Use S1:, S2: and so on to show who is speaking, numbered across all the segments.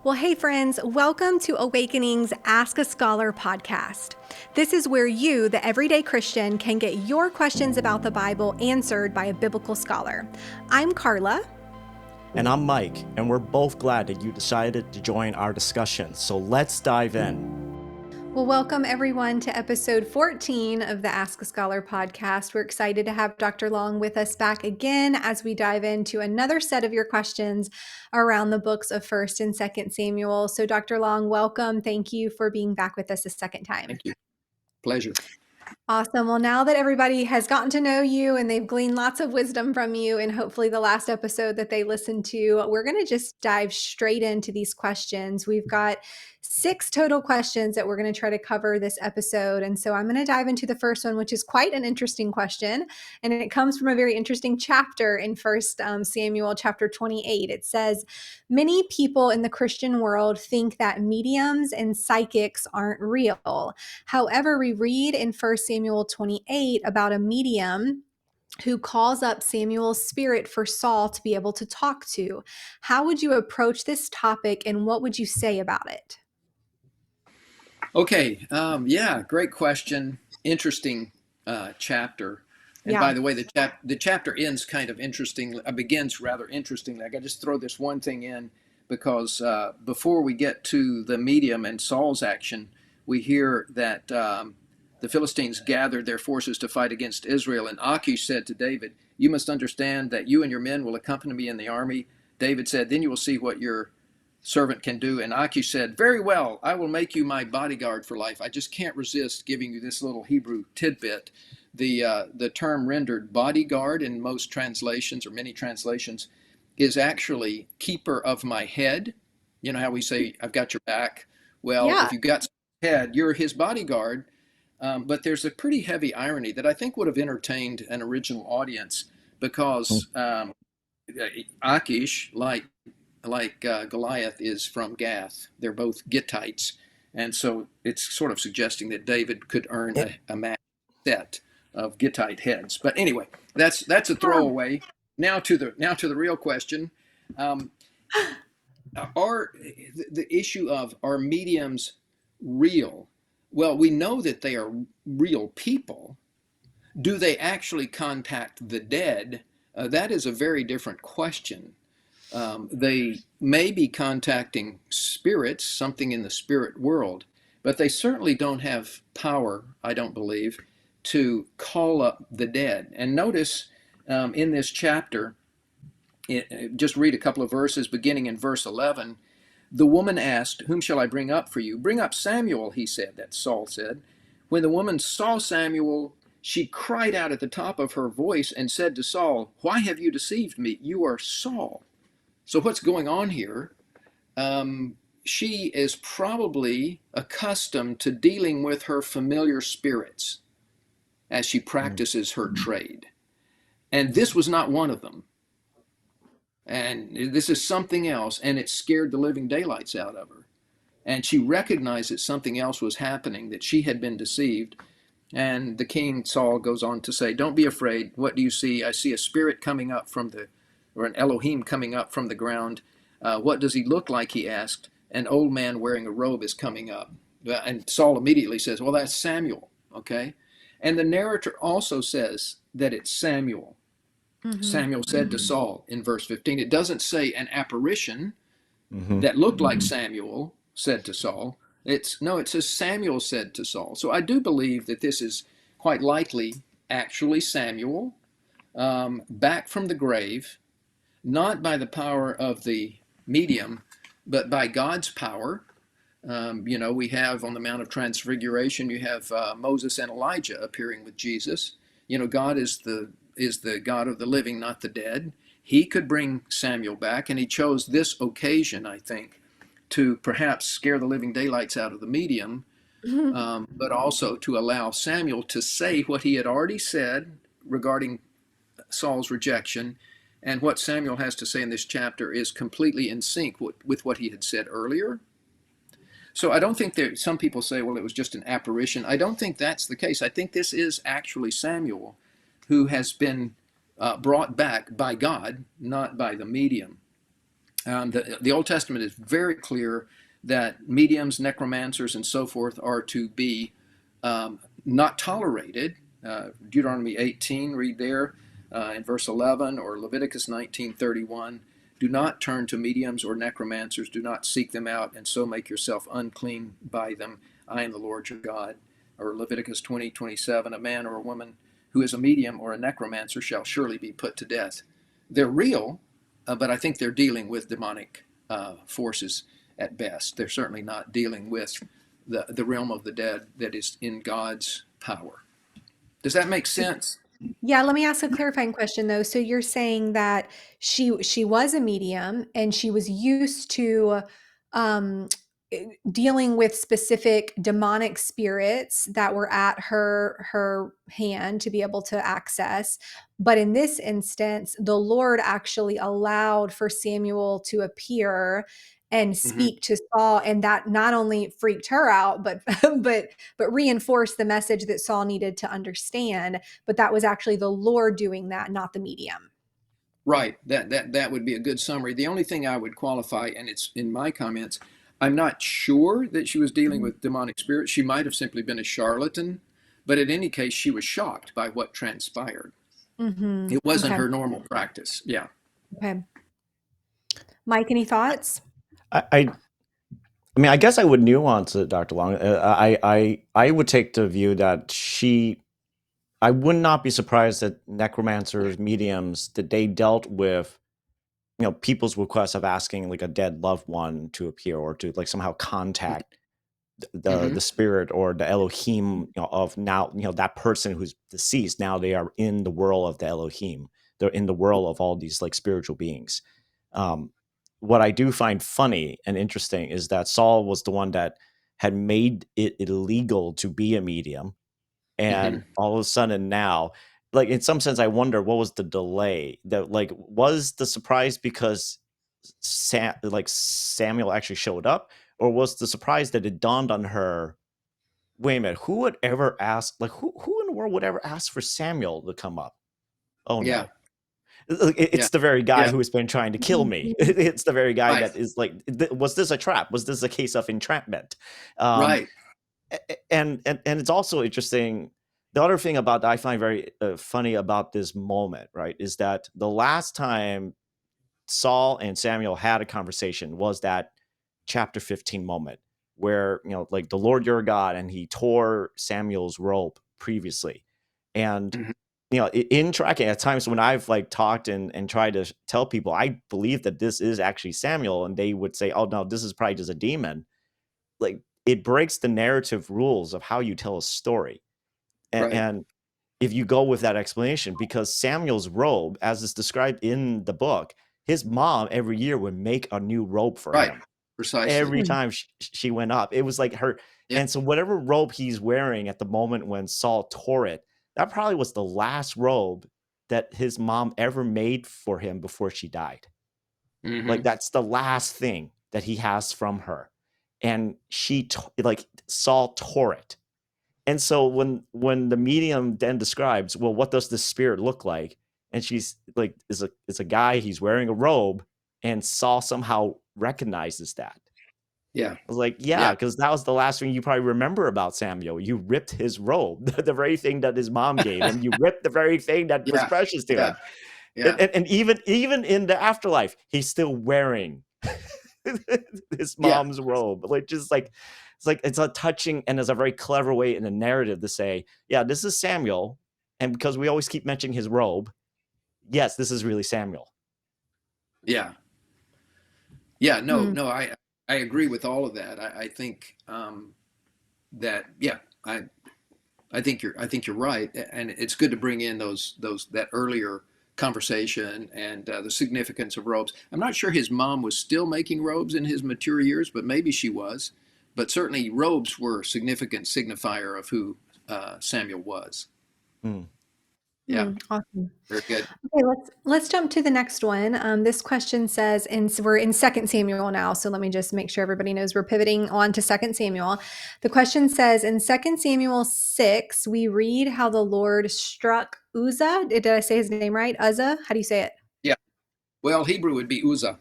S1: Well, hey, friends, welcome to AWKNG's Ask a Scholar podcast. This is where you, the everyday Christian, can get your questions about the Bible answered by a biblical scholar. I'm Carla.
S2: And I'm Mike, and we're both glad that you decided to join our discussion. So let's dive in.
S1: Well, welcome everyone to episode 14 of the Ask a Scholar podcast. We're excited to have Dr. Long with us back again as we dive into another set of your questions around the books of 1st and 2nd Samuel. So Dr. Long, welcome. Thank you for being back with us a second time.
S3: Thank you. Pleasure.
S1: Awesome. Well, now that everybody has gotten to know you and they've gleaned lots of wisdom from you, and hopefully the last episode that they listened to, we're going to just dive straight into these questions. We've got 6 total questions that we're going to try to cover this episode. And so I'm going to dive into the first one, which is quite an interesting question. And it comes from a very interesting chapter in 1st Samuel chapter 28. It says, many people in the Christian world think that mediums and psychics aren't real. However, we read in 1 Samuel 28 about a medium who calls up Samuel's spirit for Saul to be able to talk to. How would you approach this topic, and what would you say about it?
S3: Okay. Great question. Interesting chapter. And by the way, the chapter ends kind of interesting, begins rather interestingly. I got to just throw this one thing in because before we get to the medium and Saul's action, we hear that the Philistines gathered their forces to fight against Israel. And Achish said to David, "You must understand that you and your men will accompany me in the army." David said, "Then you will see what your servant can do." And Achish said, "Very well, I will make you my bodyguard for life." I just can't resist giving you this little Hebrew tidbit. The term rendered bodyguard in most translations, or many translations, is actually keeper of my head. You know how we say, "I've got your back"? Well, if you've got someone's head, you're his bodyguard. But there's a pretty heavy irony that I think would have entertained an original audience, because Achish, like Goliath, is from Gath. They're both Gittites. And so it's sort of suggesting that David could earn a match set of Gittite heads. But anyway, that's a throwaway. Now to the real question. Are the issue of, are mediums real? Well, we know that they are real people. Do they actually contact the dead? That is a very different question. They may be contacting spirits, something in the spirit world, but they certainly don't have power, I don't believe, to call up the dead. And notice in this chapter, just read a couple of verses beginning in verse 11. The woman asked, "Whom shall I bring up for you?" "Bring up Samuel," he said. That Saul said. When the woman saw Samuel, she cried out at the top of her voice and said to Saul, "Why have you deceived me? You are Saul." So what's going on here? She is probably accustomed to dealing with her familiar spirits as she practices her trade. And this was not one of them. And this is something else, and it scared the living daylights out of her. And she recognized that something else was happening, that she had been deceived. And the king, Saul, goes on to say, "Don't be afraid. What do you see?" "I see a spirit coming up or an Elohim coming up from the ground." "What does he look like?" he asked. "An old man wearing a robe is coming up." And Saul immediately says, "Well, that's Samuel." Okay. And the narrator also says that it's Samuel. Samuel said to Saul in verse 15. It doesn't say an apparition that looked like Samuel said to Saul. It says Samuel said to Saul. So I do believe that this is quite likely actually Samuel, back from the grave, not by the power of the medium, but by God's power. We have on the Mount of Transfiguration, you have Moses and Elijah appearing with Jesus. God is the God of the living, not the dead. He could bring Samuel back, and he chose this occasion, I think, to perhaps scare the living daylights out of the medium, but also to allow Samuel to say what he had already said regarding Saul's rejection. And what Samuel has to say in this chapter is completely in sync with what he had said earlier. So I don't think some people say, well, it was just an apparition. I don't think that's the case. I think this is actually Samuel, who has been brought back by God, not by the medium. The Old Testament is very clear that mediums, necromancers, and so forth are to be not tolerated. Deuteronomy 18, read there in verse 11, or Leviticus 19:31. Do not turn to mediums or necromancers. Do not seek them out, and so make yourself unclean by them. I am the Lord your God. Or Leviticus 20:27. A man or a woman who is a medium or a necromancer shall surely be put to death. They're real, but I think they're dealing with demonic forces at best. They're certainly not dealing with the realm of the dead that is in God's power. Does that make sense?
S1: Yeah, let me ask a clarifying question though. So you're saying that she was a medium and she was used to um dealing with specific demonic spirits that were at her hand to be able to access. But in this instance, the Lord actually allowed for Samuel to appear and
S3: Mm-hmm.
S1: speak to Saul, and that not only freaked her out, but but reinforced the message that Saul needed to understand. But that was actually the Lord doing that, not the medium.
S3: Right. That would be a good summary. The only thing I would qualify, and it's in my comments, I'm not sure that she was dealing
S1: Mhm.
S3: with demonic spirits. She might have simply been a charlatan, but in any case, she was shocked by what transpired.
S1: Mhm.
S3: It wasn't
S1: Okay.
S3: her normal practice. Yeah.
S1: Okay. Mike, any thoughts?
S2: I mean, I guess I would nuance it, Dr. Long. I would take the view that I would not be surprised that necromancers, mediums, that they dealt with, people's requests of asking like a dead loved one to appear or to like somehow contact
S3: Mm-hmm.
S2: the spirit or the Elohim, of now, that person who's deceased. Now they are in the world of the Elohim. They're in the world of all these like spiritual beings. Um, what I do find funny and interesting is that Saul was the one that had made it illegal to be a medium,
S3: Mm-hmm.
S2: and all of a sudden now, like in some sense, I wonder what was the delay. That like was the surprise because Samuel actually showed up, or was the surprise that it dawned on her? Wait a minute, who would ever ask? Like who in the world would ever ask for Samuel to come up? Oh
S3: Yeah.
S2: no,
S3: Yeah.
S2: it's the very guy
S3: Yeah.
S2: who has been trying to kill me.
S1: Mhm.
S2: It's the very guy
S3: Right.
S2: that is like, was this a trap? Was this a case of entrapment? Um,
S3: Right.
S2: and it's also interesting. The other thing about that I find very funny about this moment, right, is that the last time Saul and Samuel had a conversation was that chapter 15 moment where, like the Lord your God, and he tore Samuel's robe previously. And,
S3: Mm-hmm.
S2: in tracking at times when I've like talked and tried to tell people, I believe that this is actually Samuel, and they would say, oh no, this is probably just a demon. Like it breaks the narrative rules of how you tell a story.
S3: Right.
S2: And if you go with that explanation, because Samuel's robe, as is described in the book, his mom every year would make a new robe for
S3: Right.
S2: him.
S3: Precisely.
S2: Every time she went up, it was like her.
S3: Yeah.
S2: And so, whatever robe he's wearing at the moment when Saul tore it, that probably was the last robe that his mom ever made for him before she died. Like,
S3: Mm-hmm.
S2: that's the last thing that he has from her. And like, Saul tore it. And so when the medium then describes, well, what does the spirit look like? And she's like, is a guy, he's wearing a robe, and Saul somehow recognizes that.
S3: Yeah.
S2: I was like, yeah,
S3: Yeah.
S2: because that was the last thing you probably remember about Samuel. You ripped his robe, the very thing that his mom gave him. You ripped the very thing that was
S3: Yeah.
S2: precious to
S3: Yeah.
S2: him. And,
S3: Yeah.
S2: and, and even in the afterlife, he's still wearing his
S3: Yeah.
S2: mom's robe. Like just like it's a touching, and there's a very clever way in the narrative to say, yeah, this is Samuel, and because we always keep mentioning his robe, yes, this is really Samuel.
S3: Yeah. Yeah. No.
S1: Mm.
S3: No. I agree with all of that. I think that yeah. I think you're right, and it's good to bring in those that earlier conversation and the significance of robes. I'm not sure his mom was still making robes in his mature years, but maybe she was. But certainly robes were a significant signifier of who Samuel was.
S2: Mm.
S3: Yeah,
S1: Awesome.
S3: very good.
S1: Okay, let's jump to the next one. This question says, and so we're in Second Samuel now, so let me just make sure everybody knows we're pivoting on to Second Samuel. The question says, in Second Samuel 6, we read how the Lord struck Uzzah. Did I say his name right? Uzzah? How do you say it?
S3: Yeah. Well, Hebrew would be Uzzah.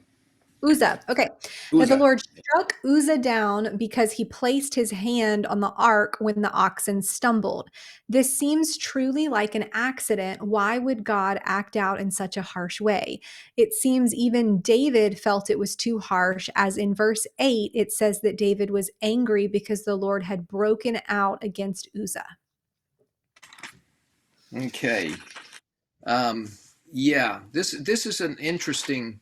S1: Uzzah. Okay. That the
S3: Uzzah.
S1: Lord struck Uzzah down because he placed his hand on the ark when the oxen stumbled. This seems truly like an accident. Why would God act out in such a harsh way? It seems even David felt it was too harsh, as in verse 8, it says that David was angry because the Lord had broken out against Uzzah.
S3: Okay. Yeah, this is an interesting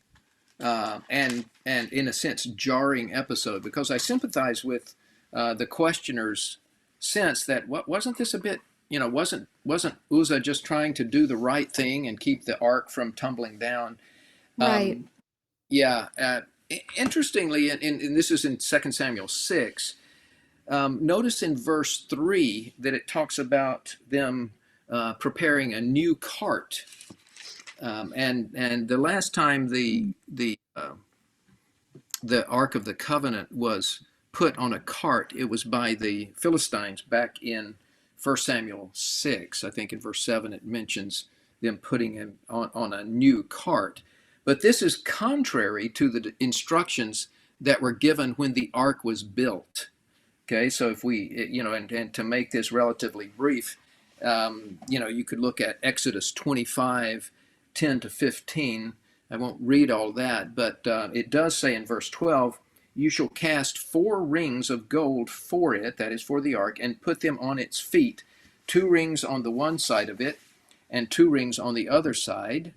S3: and in a sense jarring episode, because I sympathize with the questioner's sense that what wasn't this a bit, wasn't Uzzah just trying to do the right thing and keep the ark from tumbling down?
S1: Right.
S3: Yeah. Interestingly, and this is in 2 Samuel 6. Notice in verse 3 that it talks about them preparing a new cart. And the last time the Ark of the Covenant was put on a cart, it was by the Philistines back in 1 Samuel 6. I think in verse 7 it mentions them putting him on a new cart. But this is contrary to the instructions that were given when the ark was built. Okay, so if we, and to make this relatively brief, you could look at Exodus 25:10-15. I won't read all that, but it does say in verse 12, you shall cast 4 rings of gold for it, that is for the ark, and put them on its feet, 2 rings on the one side of it, and 2 rings on the other side.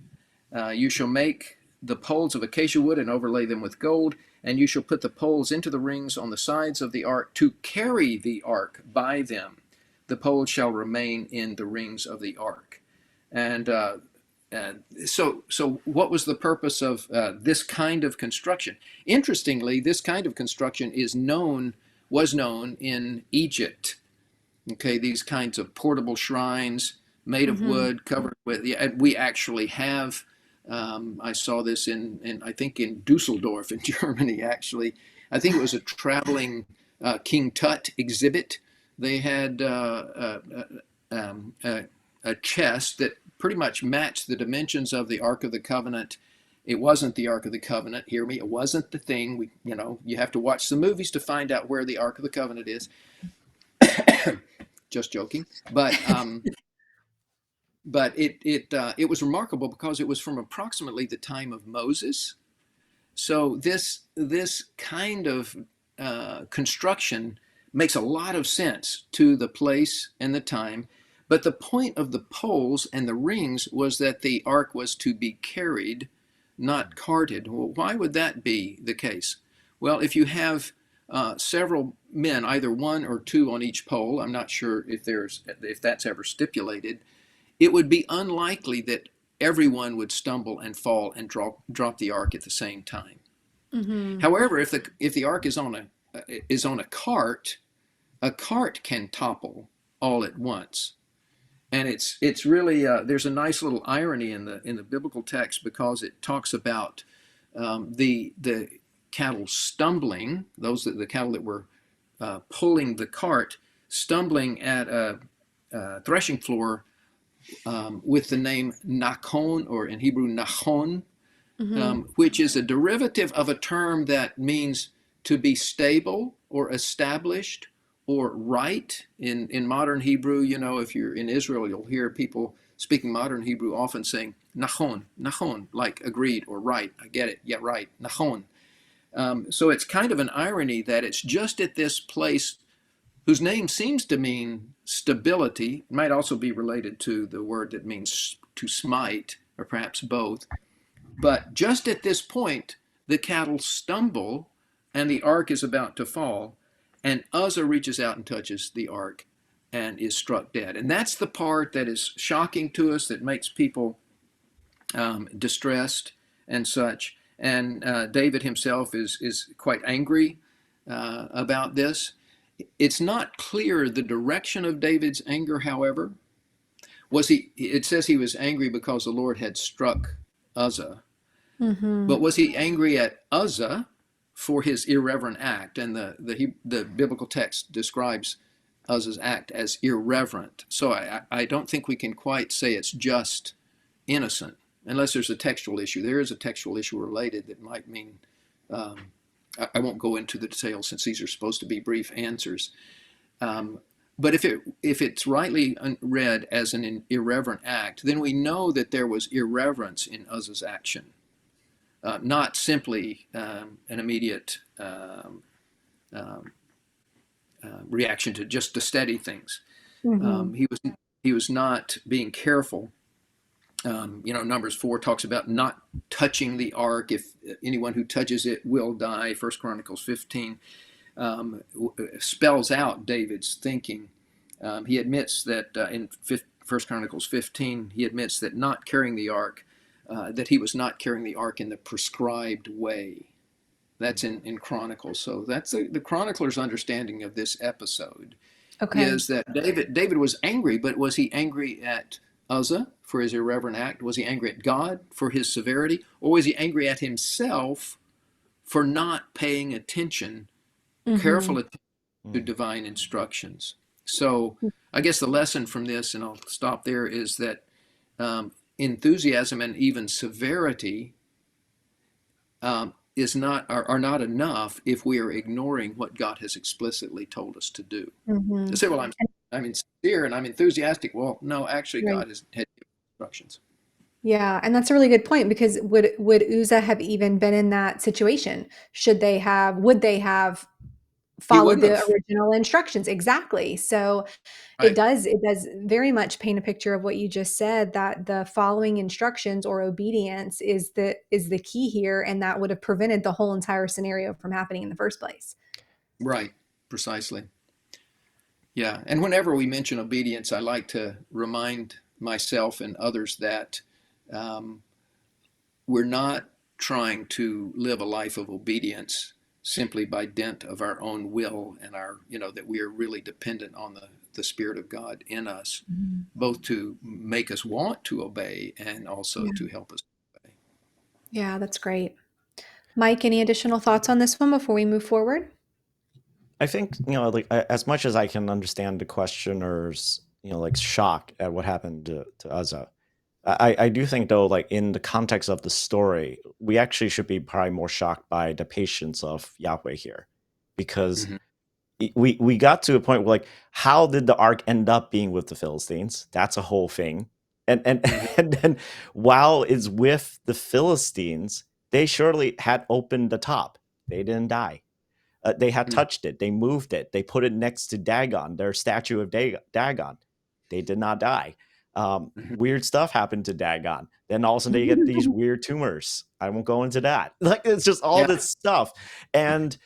S3: You shall make the poles of acacia wood and overlay them with gold, and you shall put the poles into the rings on the sides of the ark to carry the ark by them. The poles shall remain in the rings of the ark. And so what was the purpose of this kind of construction? Interestingly, this kind of construction was known in Egypt. Okay, these kinds of portable shrines made of wood, covered with. We actually have. I saw this in I think in Dusseldorf in Germany. Actually, I think it was a traveling King Tut exhibit. They had a chest that pretty much matched the dimensions of the Ark of the Covenant. It wasn't the Ark of the Covenant. Hear me. It wasn't the thing. You have to watch the movies to find out where the Ark of the Covenant is. Just joking. But it was remarkable because it was from approximately the time of Moses. So this kind of construction makes a lot of sense to the place and the time. But the point of the poles and the rings was that the ark was to be carried, not carted. Well, why would that be the case? Well, if you have several men, either 1 or 2 on each pole, I'm not sure if that's ever stipulated, it would be unlikely that everyone would stumble and fall and drop the ark at the same time.
S1: Mm-hmm.
S3: However, if the ark is on a cart can topple all at once. And it's really there's a nice little irony in the biblical text, because it talks about the cattle stumbling, the cattle that were pulling the cart, stumbling at a threshing floor with the name Nachon, or in Hebrew Nachon, which is a derivative of a term that means to be stable or established or right. In modern Hebrew, if you're in Israel, you'll hear people speaking modern Hebrew often saying Nachon, Nachon, like agreed or right. I get it. Yeah, right. Nachon. So it's kind of an irony that it's just at this place, whose name seems to mean stability. It might also be related to the word that means to smite, or perhaps both. But just at this point, the cattle stumble and the ark is about to fall, and Uzzah reaches out and touches the ark and is struck dead. And that's the part that is shocking to us, that makes people distressed and such. And David himself is quite angry about this. It's not clear the direction of David's anger, however. It says he was angry because the Lord had struck Uzzah. But was he angry at Uzzah for his irreverent act? And the biblical text describes Uzzah's act as irreverent. So I don't think we can quite say it's just innocent, unless there's a textual issue. There is a textual issue related that might mean Um, I won't go into the details since these are supposed to be brief answers. Um, but if it's rightly read as an irreverent act, then we know that there was irreverence in Uzzah's action, not simply an immediate um, reaction to just to steady things.
S1: Hmm.
S3: He was not being careful. Numbers 4 talks about not touching the ark. If anyone who touches it will die. First Chronicles 15 spells out David's thinking. He admits that in First Chronicles 15, he admits that not carrying the ark, that he was not carrying the ark in the prescribed way. That's in Chronicles. So that's the chronicler's understanding of this episode
S1: Okay.
S3: is that David was angry, but was he angry at Uzzah for his irreverent act? Was he angry at God for his severity? Or was he angry at himself for not paying attention, careful
S1: Hmm.
S3: attention to divine instructions? So I guess the lesson from this, and I'll stop there, is that enthusiasm and even severity are not enough if we are ignoring what God has explicitly told us to do. To
S1: Hmm.
S3: say, well, I'm sincere and I'm enthusiastic. Well, no, actually,
S1: Right.
S3: God has had instructions.
S1: Yeah, and that's a really good point because would Uzzah have even been in that situation? Would they have
S3: He
S1: followed
S3: wouldn't
S1: the
S3: have,
S1: original instructions? Exactly. So
S3: right?
S1: it does very much paint a picture of what you just said, that the following instructions or obedience is the key here, and that would have prevented the whole entire scenario from happening in the first place.
S3: Right, precisely. Yeah, and whenever we mention obedience, I like to remind myself and others that um, we're not trying to live a life of obedience simply by dint of our own will and that we are really dependent on the Spirit of God in us,
S1: Mhm.
S3: both to make us want to obey and also
S1: Yeah.
S3: to help us obey.
S1: Yeah, that's great. Mike, any additional thoughts on this one before we move forward?
S2: I think, like as much as I can understand the questioner's, like shock at what happened to Uzzah, I do think though, like in the context of the story, we actually should be probably more shocked by the patience of Yahweh here, because
S3: Mm-hmm.
S2: we got to a point where, like, how did the ark end up being with the Philistines? That's a whole thing. And
S3: Mm-hmm.
S2: and then while it's with the Philistines, they surely had opened the top. They didn't die. They had touched it. They moved it. They put it next to Dagon, their statue of Dagon. They did not die.
S3: Mm-hmm.
S2: Weird stuff happened to Dagon. Then all of a sudden they get these weird tumors. I won't go into that. Like, it's just all
S3: Yeah,
S2: this stuff. And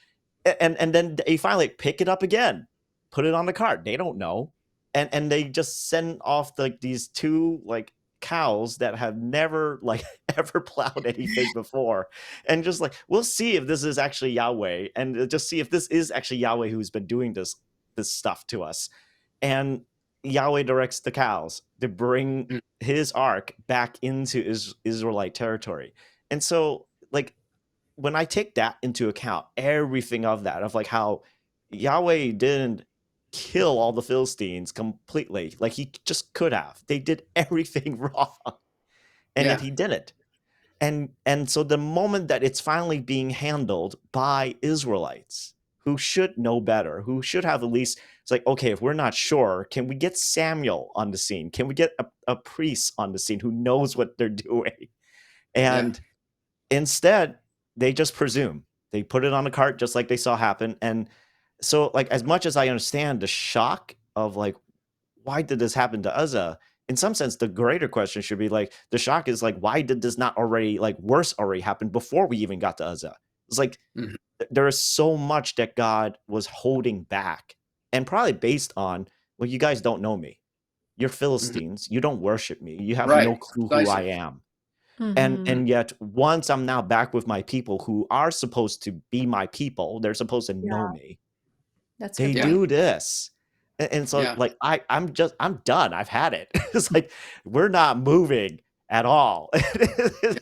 S2: then they finally pick it up again, put it on the cart. They don't know. And they just send off like these two like cows that have never like ever plowed anything before, and just like, we'll see if this is actually Yahweh, and just see if this is actually Yahweh who's been doing this stuff to us. And Yahweh directs the cows to bring
S3: mm,
S2: his ark back into Israelite territory. And so, like, when I take that into account, everything of that, of like how Yahweh didn't kill all the Philistines completely, like he just could have. They did everything wrong, and yet
S3: yeah,
S2: he didn't. And so the moment that it's finally being handled by Israelites who should know better, who should have at least, it's like, okay, if we're not sure, can we get Samuel on the scene? Can we get a priest on the scene who knows what they're doing?
S3: yeah,
S2: And instead, they just presume. They put it on a cart just like they saw happen. And so, like, as much as I understand the shock of like, why did this happen to Uzzah? In some sense, the greater question should be like, the shock is like, why did this not already, like, worse already happen before we even got to Uzzah? It's like
S3: mhm,
S2: there is so much that God was holding back, and probably based on, well, you guys don't know me. You're
S3: mhm.
S2: Philistines. You don't worship me. You have no
S3: Right,
S2: clue who I
S3: precisely.
S2: am.
S1: Hmm.
S2: And yet once I'm now back with my people who are supposed to be my people, they're supposed to know
S1: Yeah,
S2: me,
S1: that's a
S2: they
S1: good
S3: Yeah,
S1: point.
S2: do this. And so,
S3: yeah,
S2: like, I'm done. I've had it. It's like, we're not moving at all.
S3: yeah,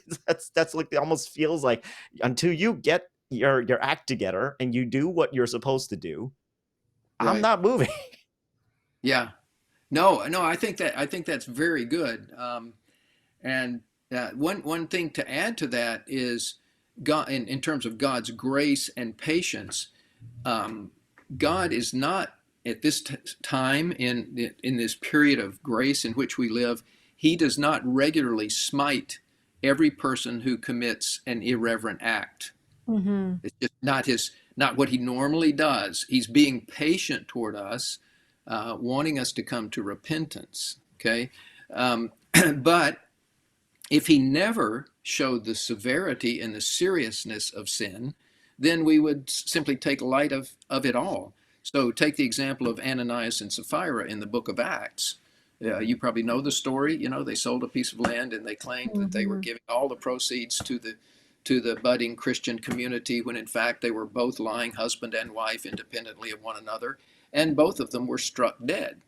S2: That's like, it almost feels like, until you get your act together and you do what you're supposed to do, I'm
S3: right.
S2: not moving.
S3: Yeah. No, no, I think that's very good. And one thing to add to that is God, in terms of God's grace and patience, God is not at this time in this period of grace in which we live. He does not regularly smite every person who commits an irreverent act.
S1: Hmm.
S3: It's just not what he normally does. He's being patient toward us, wanting us to come to repentance. Okay, but if he never showed the severity and the seriousness of sin, then we would simply take light of it all. So take the example of Ananias and Sapphira in the book of Acts. You probably know the story. You know, they sold a piece of land and they claimed that they were
S1: Hmm.
S3: giving all the proceeds to the budding Christian community, when in fact they were both lying husband and wife independently of one another, and both of them were struck dead.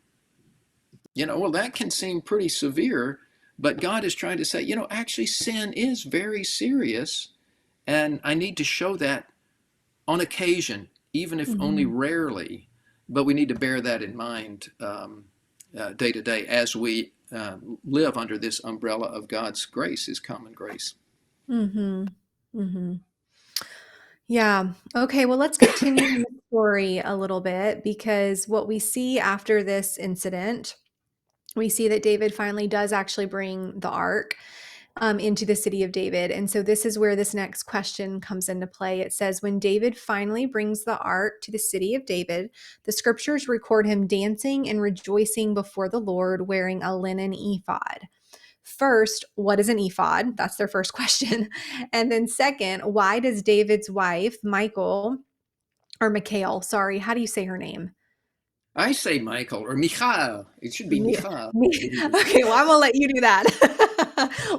S3: Well, that can seem pretty severe, but God is trying to say, actually, sin is very serious, and I need to show that on occasion, even if only
S1: Hmm.
S3: rarely. But we need to bear that in mind day to day as we live under this umbrella of God's grace, His common grace.
S1: Hmm. Hmm. Yeah. Okay. Well, let's continue in the story a little bit, because what we see after this incident, we see that David finally does actually bring the ark into the city of David. And so this is where this next question comes into play. It says, when David finally brings the ark to the city of David, the scriptures record him dancing and rejoicing before the Lord wearing a linen ephod. First, what is an ephod? That's their first question. And then second, why does David's wife, Michael, sorry, how do you say her name?
S3: I say Michael or Michal. It should be
S1: Me,
S3: Michal
S1: me.
S3: in Hebrew.
S1: Okay, well, I'm gonna let you do that.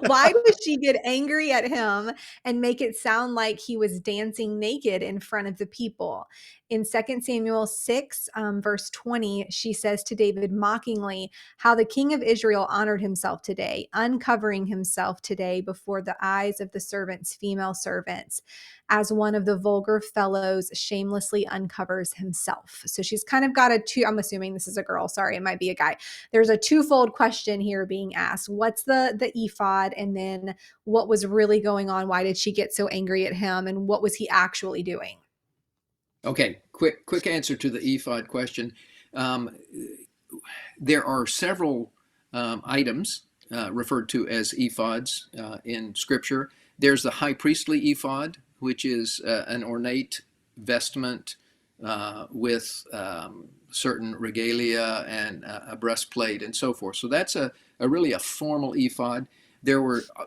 S1: Why does she get angry at him and make it sound like he was dancing naked in front of the people? In 2 Samuel 6, verse 20, she says to David mockingly, how the king of Israel honored himself today, uncovering himself today before the eyes of the servants, female servants, as one of the vulgar fellows shamelessly uncovers himself. So she's kind of got I'm assuming this is a girl. Sorry, it might be a guy. There's a twofold question here being asked. What's the ephod? And then what was really going on? Why did she get so angry at him? And what was he actually doing?
S3: Okay, quick answer to the ephod question. Um, there are several items referred to as ephods in Scripture. There's the high priestly ephod, which is an ornate vestment with certain regalia and a breastplate and so forth. So that's a really a formal ephod.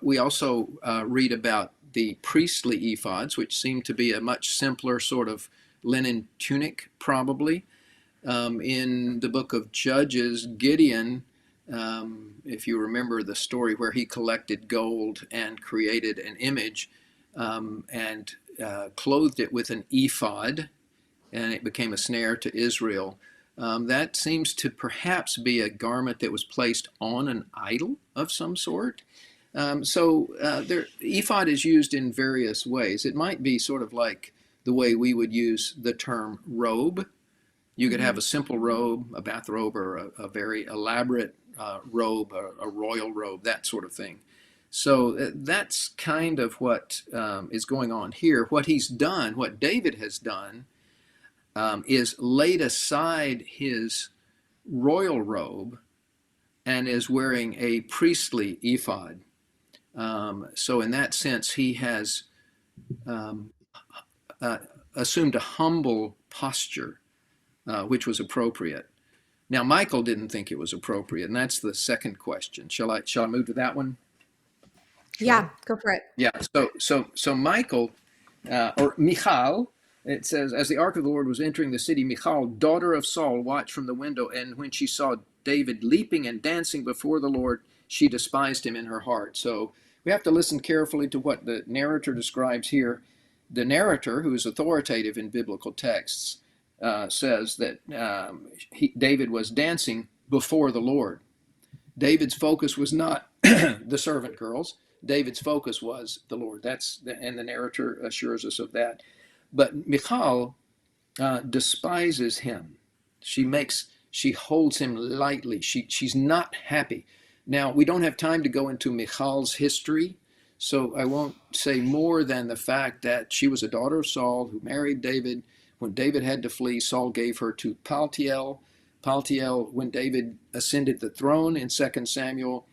S3: We also read about the priestly ephods, which seem to be a much simpler sort of linen tunic, probably. In the book of Judges, Gideon, if you remember the story where he collected gold and created an image and clothed it with an ephod, and it became a snare to Israel. That seems to perhaps be a garment that was placed on an idol of some sort. Ephod is used in various ways. It might be sort of like the way we would use the term robe. You could have
S1: Mhm.
S3: a simple robe, a bathrobe, or a very elaborate robe, a royal robe, that sort of thing. So that's kind of what is going on here. What he's done, what David has done, is laid aside his royal robe and is wearing a priestly ephod. So, in that sense, he has um, uh, assumed a humble posture, which was appropriate. Now, Michael didn't think it was appropriate, and that's the second question. Shall I move to that one?
S1: Yeah,
S2: Sure.
S1: go for it.
S3: Yeah. So Michael or Michal. It says, as the ark of the Lord was entering the city, Michal, daughter of Saul, watched from the window, and when she saw David leaping and dancing before the Lord, she despised him in her heart. So we have to listen carefully to what the narrator describes here. The narrator, who is authoritative in biblical texts, says that David was dancing before the Lord. David's focus was not the servant girls. David's focus was the Lord. And the narrator assures us of that. But Michal despises him. She holds him lightly. She's not happy. Now we don't have time to go into Michal's history, So I won't say more than the fact that she was a daughter of Saul who married David. When David had to flee, Saul gave her to Paltiel. Paltiel, when David ascended the throne in 2 Samuel,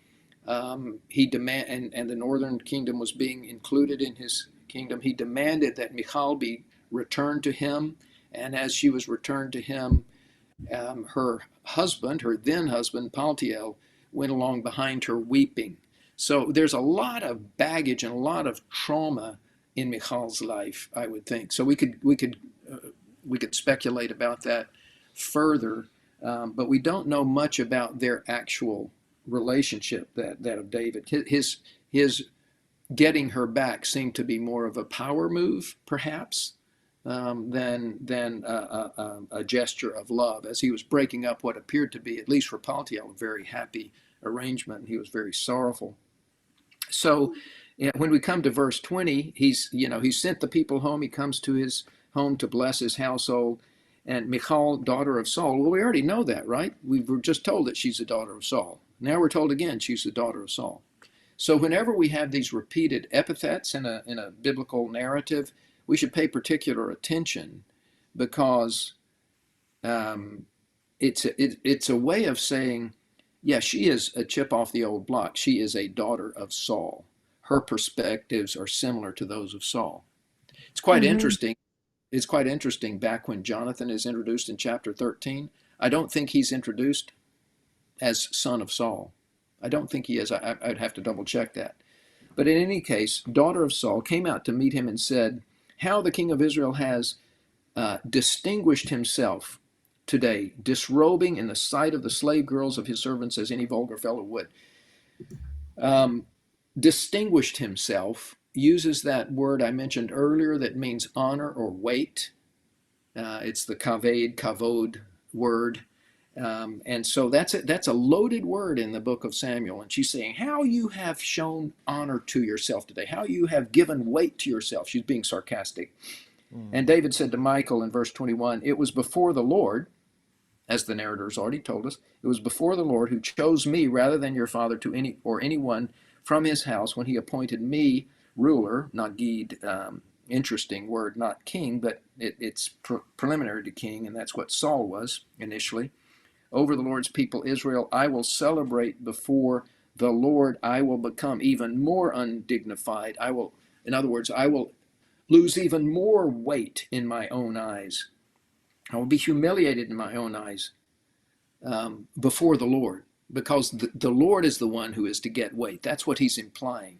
S3: he and the northern kingdom was being included in his kingdom. He demanded that Michal be returned to him, and as she was returned to him, her husband, her then husband, Paltiel, went along behind her weeping. So there's a lot of baggage and a lot of trauma in Michal's life, I would think. So we could speculate about that further, but we don't know much about their actual relationship, that of David. His getting her back seemed to be more of a power move, perhaps, than a gesture of love, as he was breaking up what appeared to be, at least for Paltiel, a very happy arrangement. He was very sorrowful. So, when we come to verse 20, he sent the people home. He comes to his home to bless his household. And Michal, daughter of Saul, well, we already know that, right? We were just told that she's the daughter of Saul. Now we're told again she's the daughter of Saul. So whenever we have these repeated epithets in a biblical narrative, we should pay particular attention, because it's a way of saying, yeah, she is a chip off the old block. She is a daughter of Saul. Her perspectives are similar to those of Saul. It's quite
S1: Mhm.
S3: interesting. It's quite interesting. Back when Jonathan is introduced in chapter 13, I don't think he's introduced as son of Saul. I don't think he is. I'd have to double check that. But in any case, daughter of Saul came out to meet him and said, how the king of Israel has distinguished himself today, disrobing in the sight of the slave girls of his servants as any vulgar fellow would. Um, distinguished himself uses that word I mentioned earlier that means honor or weight. It's the kavod word. And so that's a loaded word in the book of Samuel. And she's saying, how you have shown honor to yourself today, how you have given weight to yourself. She's being sarcastic. And David said to Michal in verse 21, it was before the Lord, as the narrator's already told us, it was before the Lord who chose me rather than your father to anyone from his house when he appointed me ruler, Nagid, interesting word, not king, but it's preliminary to king, and that's what Saul was initially. Over the Lord's people Israel, I will celebrate before the Lord. I will become even more undignified. In other words, I will lose even more weight in my own eyes. I will be humiliated in my own eyes before the Lord, because the Lord is the one who is to get weight. That's what he's implying.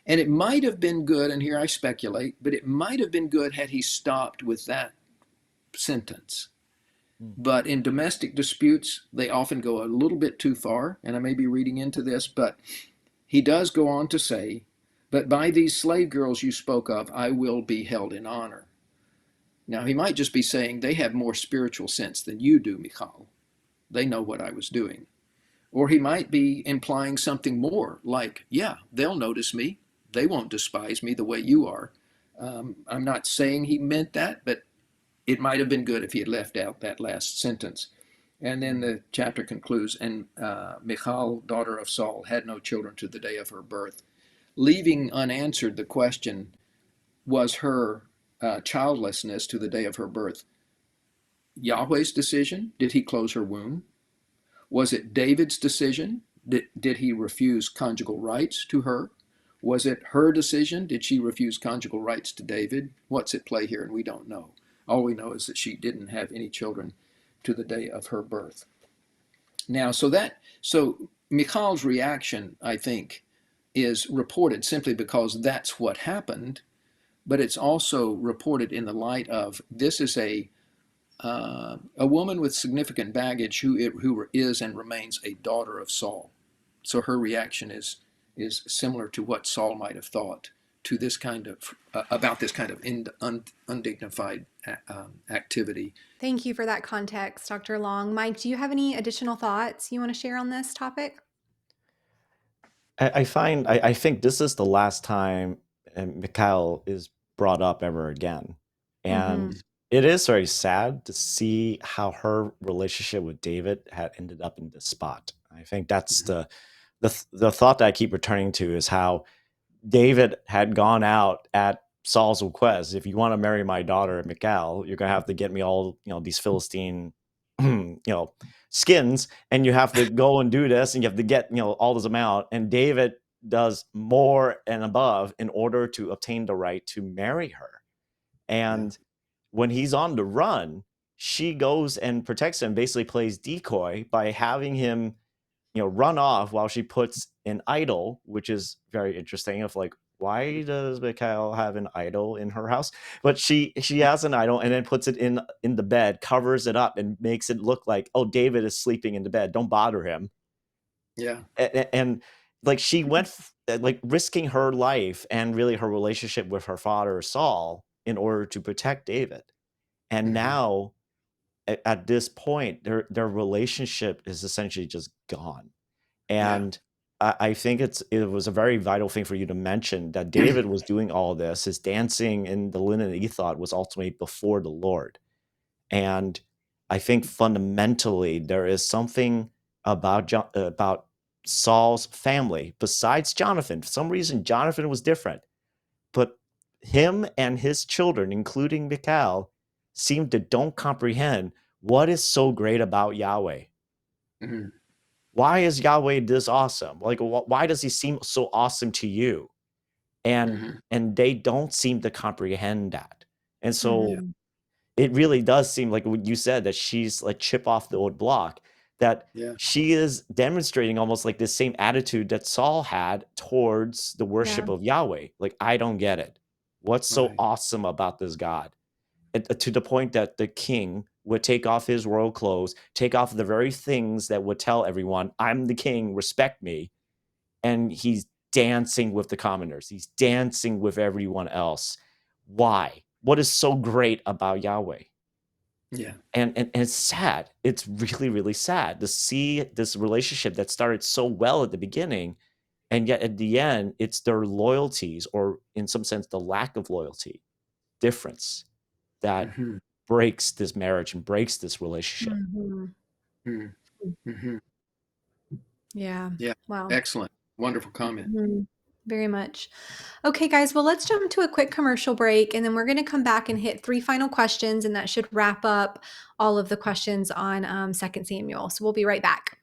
S3: And it might have been good, and here I speculate, but it might have been good had he stopped with that sentence. But in domestic disputes, they often go a little bit too far, and I may be reading into this, but he does go on to say, but by these slave girls you spoke of, I will be held in honor. Now, he might just be saying they have more spiritual sense than you do, Michal. They know what I was doing. Or he might be implying something more, like, yeah, they'll notice me. They won't despise me the way you are. I'm not saying he meant that, but it might have been good if he had left out that last sentence. And then the chapter concludes, and Michal, daughter of Saul, had no children to the day of her birth, leaving unanswered the question, was her childlessness to the day of her birth Yahweh's decision? Did he close her womb? Was it David's decision? Did he refuse conjugal rights to her? Was it her decision? Did she refuse conjugal rights to David? What's at play here? And we don't know. All we know is that she didn't have any children to the day of her birth. Now, so Michal's reaction, I think, is reported simply because that's what happened, but it's also reported in the light of this is a woman with significant baggage who is and remains a daughter of Saul. So her reaction is similar to what Saul might have thought to this kind of about this kind of undignified activity.
S1: Thank you for that context, Dr. Long. Mike, do you have any additional thoughts you want to share on this topic?
S2: I think this is the last time Mikhail is brought up ever again. And
S1: Mm-hmm.
S2: it is very sad to see how her relationship with David had ended up in this spot. I think that's
S3: Mhm.
S2: the thought that I keep returning to is how David had gone out at Saul's request. If you want to marry my daughter Michal, you're gonna have to get me all these Philistine skins, and you have to go and do this, and you have to get all this amount. And David does more and above in order to obtain the right to marry her.
S3: Yeah.
S2: And when he's on the run, she goes and protects him, basically plays decoy by having him run off while she puts an idol, which is very interesting. Of like, why does Mikhail have an idol in her house? But she has an idol and then puts it in the bed, covers it up, and makes it look like, oh, David is sleeping in the bed. Don't bother him.
S3: Yeah.
S2: And like she went like risking her life and really her relationship with her father Saul in order to protect David. And now at this point, their relationship is essentially just gone. And I think it was a very vital thing for you to mention that David was doing all this. His dancing in the linen ephod was ultimately before the Lord. And I think fundamentally there is something about Saul's family besides Jonathan. For some reason, Jonathan was different, but him and his children, including Michal, seem to don't comprehend what is so great about Yahweh.
S3: Mm-hmm.
S2: Why is Yahweh this awesome? Like, why does he seem so awesome to you? And they don't seem to comprehend that. And so it really does seem like what you said, that she's like chip off the old block, that she is demonstrating almost like the same attitude that Saul had towards the worship of Yahweh. Like, I don't get it. What's so awesome about this God? To the point that the king would take off his royal clothes, take off the very things that would tell everyone, I'm the king, respect me. And he's dancing with the commoners. He's dancing with everyone else. Why? What is so great about Yahweh?
S3: Yeah.
S2: And it's sad. It's really, really sad to see this relationship that started so well at the beginning, and yet at the end, it's their loyalties, or in some sense, the lack of loyalty difference that breaks this marriage and breaks this relationship.
S1: Yeah.
S3: Yeah.
S1: Wow.
S3: Excellent. Wonderful comment.
S1: Very much. Okay, guys, well, let's jump to a quick commercial break, and then we're going to come back and hit 3 final questions, and that should wrap up all of the questions on 2 Samuel. So we'll be right back.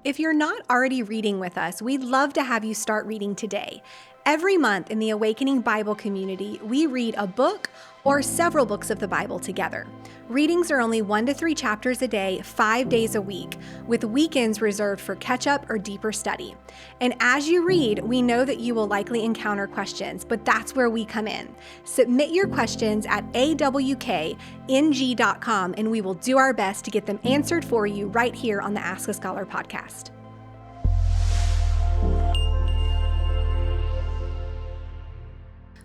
S1: If you're not already reading with us, we'd love to have you start reading today. Every month in the Awakening Bible community, we read a book or several books of the Bible together. Readings are only 1 to 3 chapters a day, 5 days a week, with weekends reserved for catch-up or deeper study. And as you read, we know that you will likely encounter questions, but that's where we come in. Submit your questions at AWKNG.com, and we will do our best to get them answered for you right here on the Ask a Scholar podcast.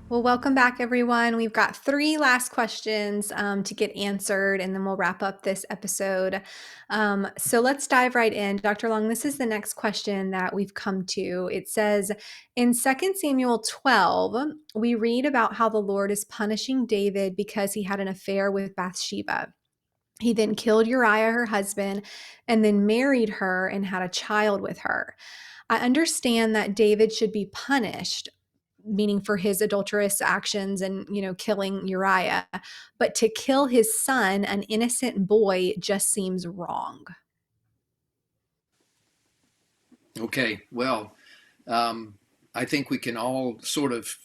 S1: Well, welcome back, everyone. We've got 3 last questions to get answered, and then we'll wrap up this episode. So let's dive right in. Dr. Long, this is the next question that we've come to. It says, in 2 Samuel 12, we read about how the Lord is punishing David because he had an affair with Bathsheba. He then killed Uriah, her husband, and then married her and had a child with her. I understand that David should be punished, meaning for his adulterous actions and, killing Uriah. But to kill his son, an innocent boy, just seems wrong.
S3: Okay. Well, I think we can all sort of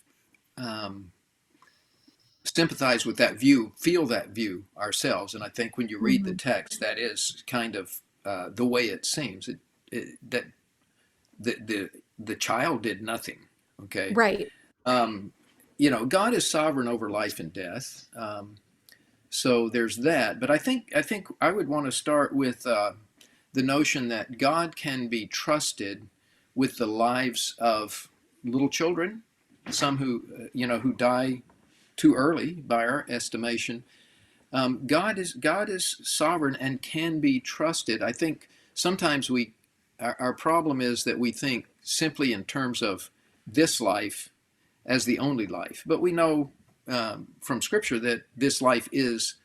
S3: sympathize with that view, feel that view ourselves. And I think when you read the text, that is kind of the way it seems. That the child did nothing. Okay.
S1: Right.
S3: God is sovereign over life and death. So there's that. But I think I would want to start with the notion that God can be trusted with the lives of little children, some who die too early by our estimation. God is sovereign and can be trusted. I think sometimes our problem is that we think simply in terms of this life as the only life. But we know from Scripture that this life is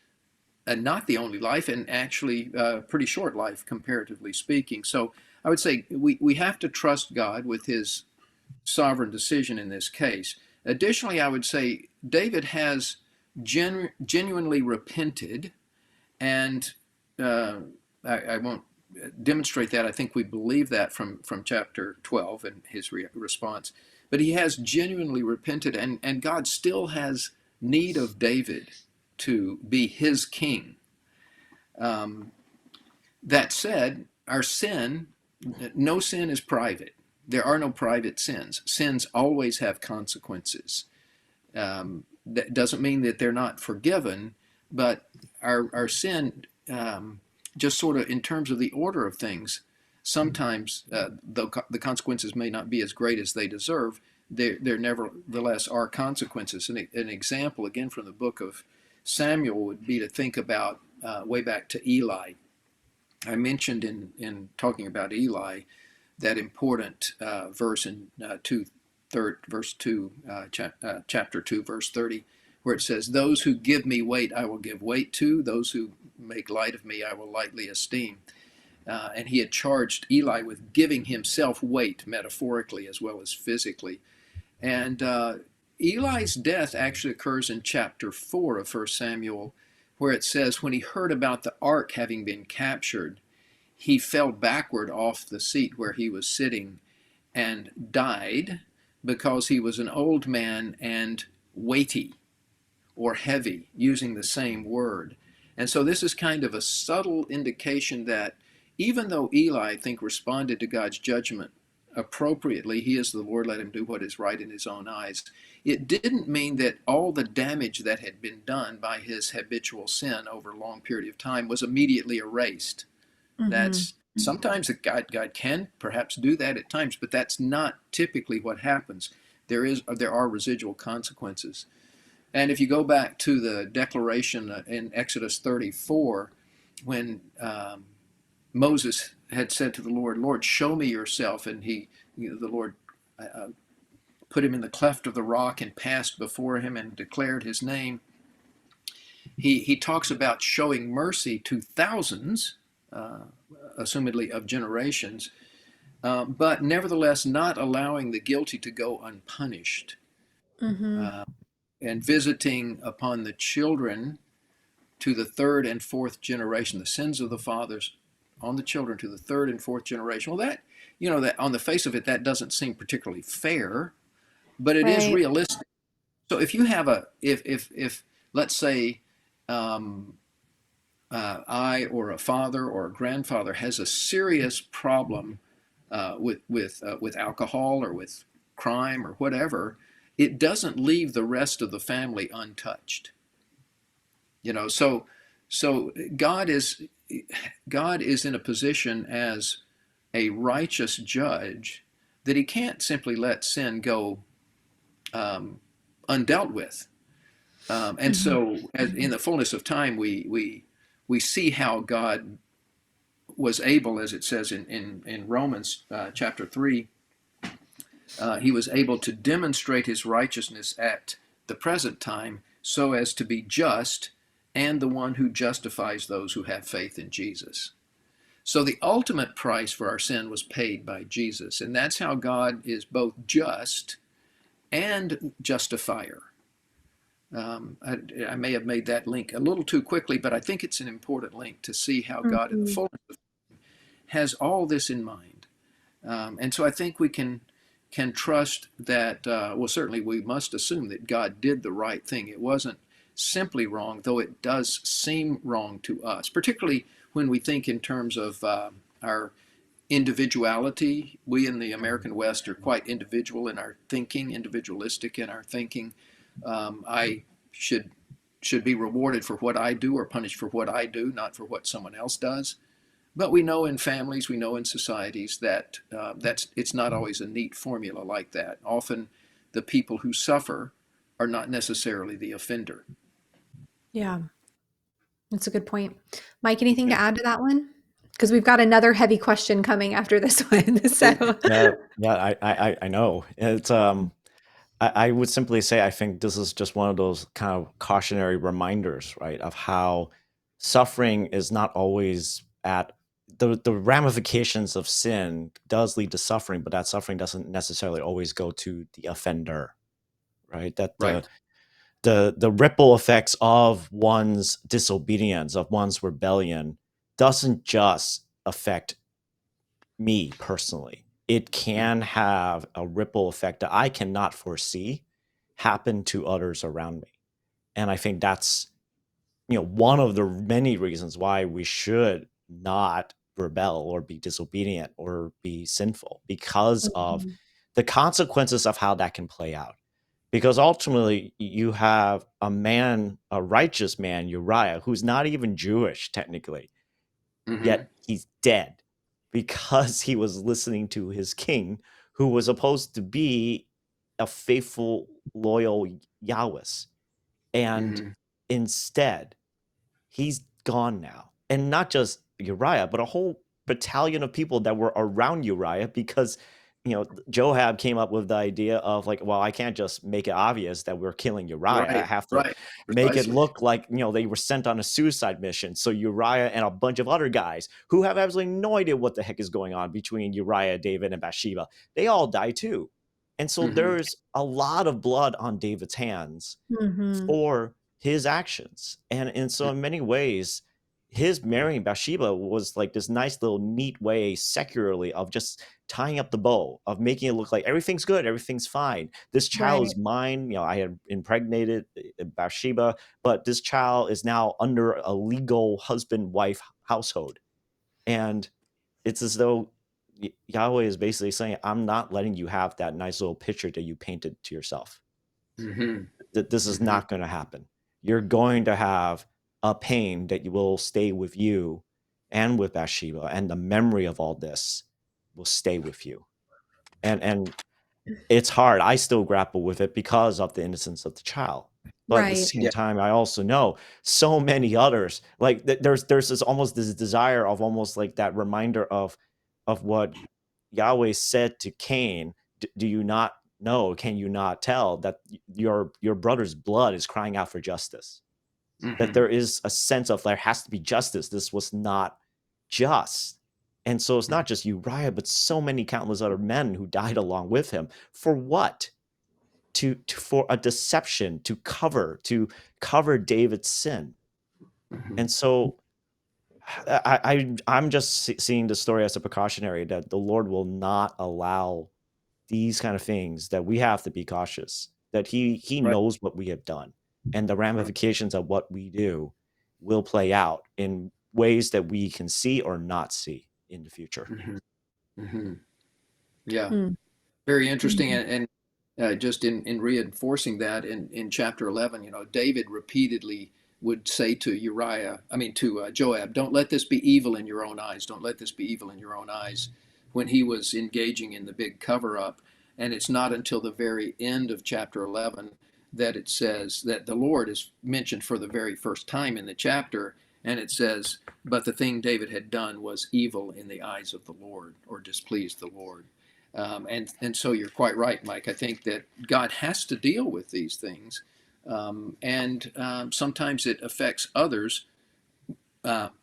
S3: not the only life, and actually pretty short life, comparatively speaking. So I would say we have to trust God with his sovereign decision in this case. Additionally, I would say David has genuinely repented, and I won't demonstrate that. I think we believe that from chapter 12 and his response. But he has genuinely repented, and God still has need of David to be his king. That said, our sin, no sin is private. There are no private sins. Sins always have consequences. That doesn't mean that they're not forgiven, but our sin, just sort of in terms of the order of things, sometimes though the consequences may not be as great as they deserve, there nevertheless are consequences. An example, again, from the book of Samuel would be to think about way back to Eli. I mentioned in talking about Eli that important verse in chapter 2, verse 30, where it says, "Those who give me weight, I will give weight to. Those who make light of me, I will lightly esteem." And he had charged Eli with giving himself weight, metaphorically as well as physically. And Eli's death actually occurs in chapter 4 of 1 Samuel, where it says, when he heard about the ark having been captured, he fell backward off the seat where he was sitting and died, because he was an old man and weighty or heavy, using the same word. And so this is kind of a subtle indication that even though Eli, I think, responded to God's judgment appropriately, he is the Lord, let him do what is right in his own eyes, it didn't mean that all the damage that had been done by his habitual sin over a long period of time was immediately erased.
S1: Mm-hmm.
S3: That's sometimes God can perhaps do that at times, but that's not typically what happens. There are residual consequences. And if you go back to the declaration in Exodus 34, when Moses had said to the Lord, "Lord, show me yourself," and the Lord put him in the cleft of the rock and passed before him and declared his name. He talks about showing mercy to thousands, assumedly of generations, but nevertheless not allowing the guilty to go unpunished, and visiting upon the children to the third and fourth generation, the sins of the fathers on the children to the third and fourth generation. Well, that on the face of it, that doesn't seem particularly fair, but it is realistic. So if you have if let's say I or a father or a grandfather has a serious problem with alcohol or with crime or whatever, it doesn't leave the rest of the family untouched. So God is in a position as a righteous judge that he can't simply let sin go undealt with. And so in the fullness of time, we see how God was able, as it says in Romans chapter 3, he was able to demonstrate his righteousness at the present time so as to be just and the one who justifies those who have faith in Jesus. So the ultimate price for our sin was paid by Jesus, and that's how God is both just and justifier. I may have made that link a little too quickly, but I think it's an important link to see how God in the fullness of time has all this in mind. And so I think we can trust that, well, certainly we must assume that God did the right thing. It wasn't simply wrong, though it does seem wrong to us, particularly when we think in terms of our individuality. We in the American West are quite individual in our thinking, individualistic in our thinking. I should be rewarded for what I do or punished for what I do, not for what someone else does. But we know in families, we know in societies that it's not always a neat formula like that. Often the people who suffer are not necessarily the offender.
S1: Yeah, that's a good point. Mike, anything to add to that one? Because we've got another heavy question coming after this one. So
S2: I know. It's I would simply say I think this is just one of those kind of cautionary reminders, right, of how suffering is not always at the ramifications of sin does lead to suffering, but that suffering doesn't necessarily always go to the offender, right? That
S3: Right.
S2: the ripple effects of one's disobedience, of one's rebellion, doesn't just affect me personally. It can have a ripple effect that I cannot foresee happen to others around me. And I think that's, one of the many reasons why we should not rebel or be disobedient or be sinful, because of
S1: Mhm.
S2: the consequences of how that can play out. Because ultimately, you have a man, a righteous man, Uriah, who's not even Jewish technically,
S3: Hmm.
S2: yet he's dead because he was listening to his king, who was supposed to be a faithful, loyal Yahwist. And
S3: Hmm.
S2: instead, he's gone now. And not just Uriah, but a whole battalion of people that were around Uriah, because Joab came up with the idea of, like, well, I can't just make it obvious that we're killing Uriah. I
S3: Right.
S2: have to
S3: Right.
S2: make it
S3: Precisely.
S2: look like, they were sent on a suicide mission. So Uriah and a bunch of other guys who have absolutely no idea what the heck is going on between Uriah, David, and Bathsheba, they all die too. And so
S3: Hmm.
S2: there's a lot of blood on David's hands
S1: Mhm.
S2: for his actions. And so in many ways, his marrying Bathsheba was like this nice little neat way secularly of just tying up the bow, of making it look like everything's good, everything's fine. This child
S1: Right.
S2: is mine. I had impregnated Bathsheba, but this child is now under a legal husband-wife household. And it's as though Yahweh is basically saying, I'm not letting you have that nice little picture that you painted to yourself.
S3: Hmm.
S2: That this is
S3: Hmm.
S2: not going to happen. You're going to have a pain that will stay with you and with Bathsheba, and the memory of all this will stay with you. And it's hard. I still grapple with it because of the innocence of the child. But at the
S1: Right.
S2: same
S3: Yeah.
S2: time, I also know so many others. Like there's this almost this desire of almost like that reminder of what Yahweh said to Cain. Do you not know? Can you not tell that your brother's blood is crying out for justice? That
S3: Hmm.
S2: there is a sense of there has to be justice. This was not just. And so it's not just Uriah, but so many countless other men who died along with him. For what? For a deception, to cover David's sin.
S3: Hmm.
S2: And so I'm just seeing the story as a precautionary that the Lord will not allow these kind of things, that we have to be cautious, that he
S3: Right.
S2: knows what we have done, and the
S3: Right.
S2: ramifications of what we do will play out in ways that we can see or not see in the future.
S3: Hmm. Hmm. Yeah.
S1: Mm.
S3: Very interesting.
S1: Mhm.
S3: And just in reinforcing that, in chapter 11, David repeatedly would say to Joab, don't let this be evil in your own eyes. Don't let this be evil in your own eyes, when he was engaging in the big cover up. And it's not until the very end of chapter 11 that it says that the Lord is mentioned for the very first time in the chapter. And it says, but the thing David had done was evil in the eyes of the Lord, or displeased the Lord. And so you're quite right, Mike. I think that God has to deal with these things, and sometimes it affects others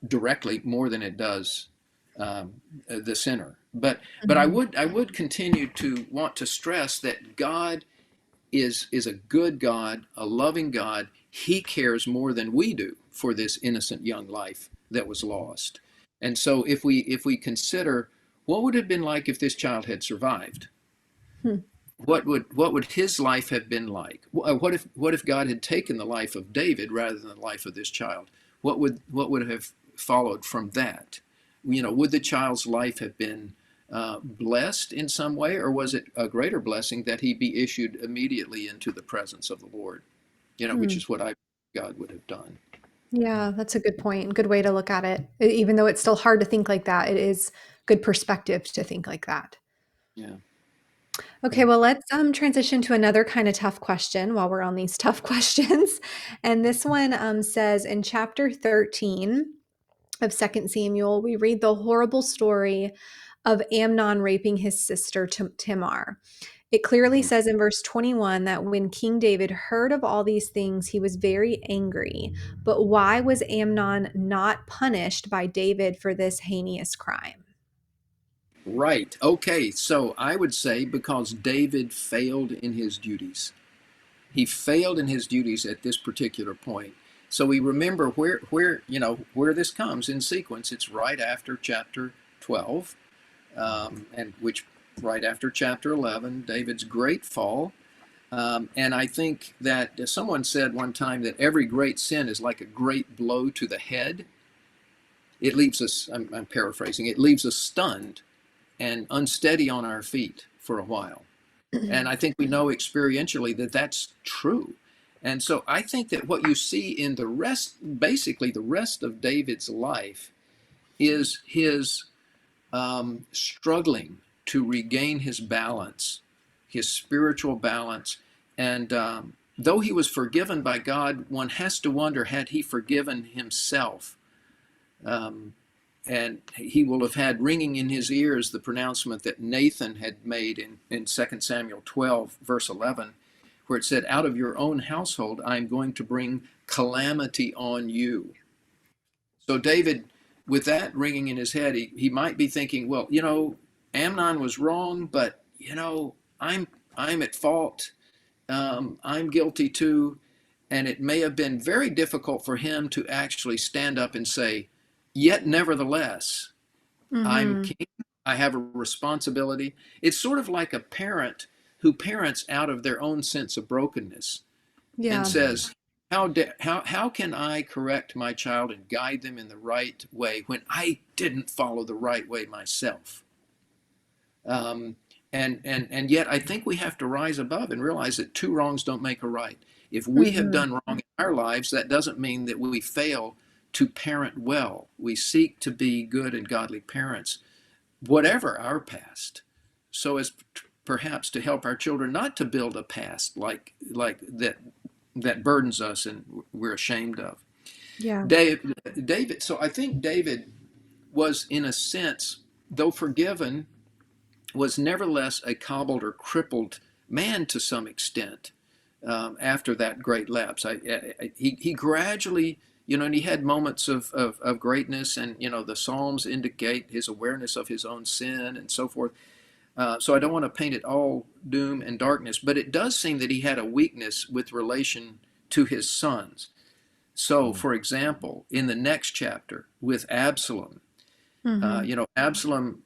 S3: directly more than it does the sinner. But I
S1: Mhm.
S3: would continue to want to stress that God is a good God, a loving God. He cares more than we do for this innocent young life that was lost. And so if we consider what would it have been like if this child had survived,
S1: Hmm.
S3: what would his life have been like? What if God had taken the life of David rather than the life of this child? What would have followed from that? Would the child's life have been blessed in some way, or was it a greater blessing that he be issued immediately into the presence of the Lord? Which
S1: Hmm.
S3: is what I God would have done.
S1: Yeah, that's a good point. Good way to look at it. Even though it's still hard to think like that, it is good perspective to think like that.
S3: Yeah.
S1: Okay, well, let's transition to another kind of tough question while we're on these tough questions. And this one says in chapter 13 of Second Samuel, we read the horrible story of Amnon raping his sister Tamar. It clearly
S3: Mhm.
S1: says in verse 21 that when King David heard of all these things, he was very angry. But why was Amnon not punished by David for this heinous crime?
S3: Right. Okay. So I would say because David failed in his duties. He failed in his duties at this particular point. So we remember where this comes in sequence. It's right after chapter 12, and which right after chapter 11, David's great fall. And I think that someone said one time that every great sin is like a great blow to the head. It leaves us, I'm paraphrasing, it leaves us stunned and unsteady on our feet for a while. And I think we know experientially that that's true. And so I think that what you see in the rest, basically the rest of David's life, is his struggling to regain his balance, his spiritual balance. And though he was forgiven by God, one has to wonder, had he forgiven himself? Um, and he will have had ringing in his ears the pronouncement that Nathan had made in 2 Samuel 12, verse 11, where it said, out of your own household, I'm going to bring calamity on you. So David, with that ringing in his head, he might be thinking, well, Amnon was wrong, but, I'm at fault. I'm guilty too. And it may have been very difficult for him to actually stand up and say, yet nevertheless, I'm
S1: Mm-hmm.
S3: king. I have a responsibility. It's sort of like a parent who parents out of their own sense of brokenness and
S1: Yeah.
S3: says, how can I correct my child and guide them in the right way when I didn't follow the right way myself? Um, and yet I think we have to rise above and realize that two wrongs don't make a right. If we have
S1: Mm-hmm.
S3: done wrong in our lives, that doesn't mean that we fail to parent well. We seek to be good and godly parents, whatever our past, so as perhaps to help our children not to build a past like that burdens us and we're ashamed of.
S1: Yeah.
S3: David. So I think David was, in a sense, though forgiven, was nevertheless a cobbled or crippled man to some extent after that great lapse. He gradually, and he had moments of greatness, and, the Psalms indicate his awareness of his own sin and so forth. So I don't want to paint it all doom and darkness, but it does seem that he had a weakness with relation to his sons. So,
S2: Mm.
S3: for example, in the next chapter with Absalom,
S1: Mm-hmm.
S3: Absalom,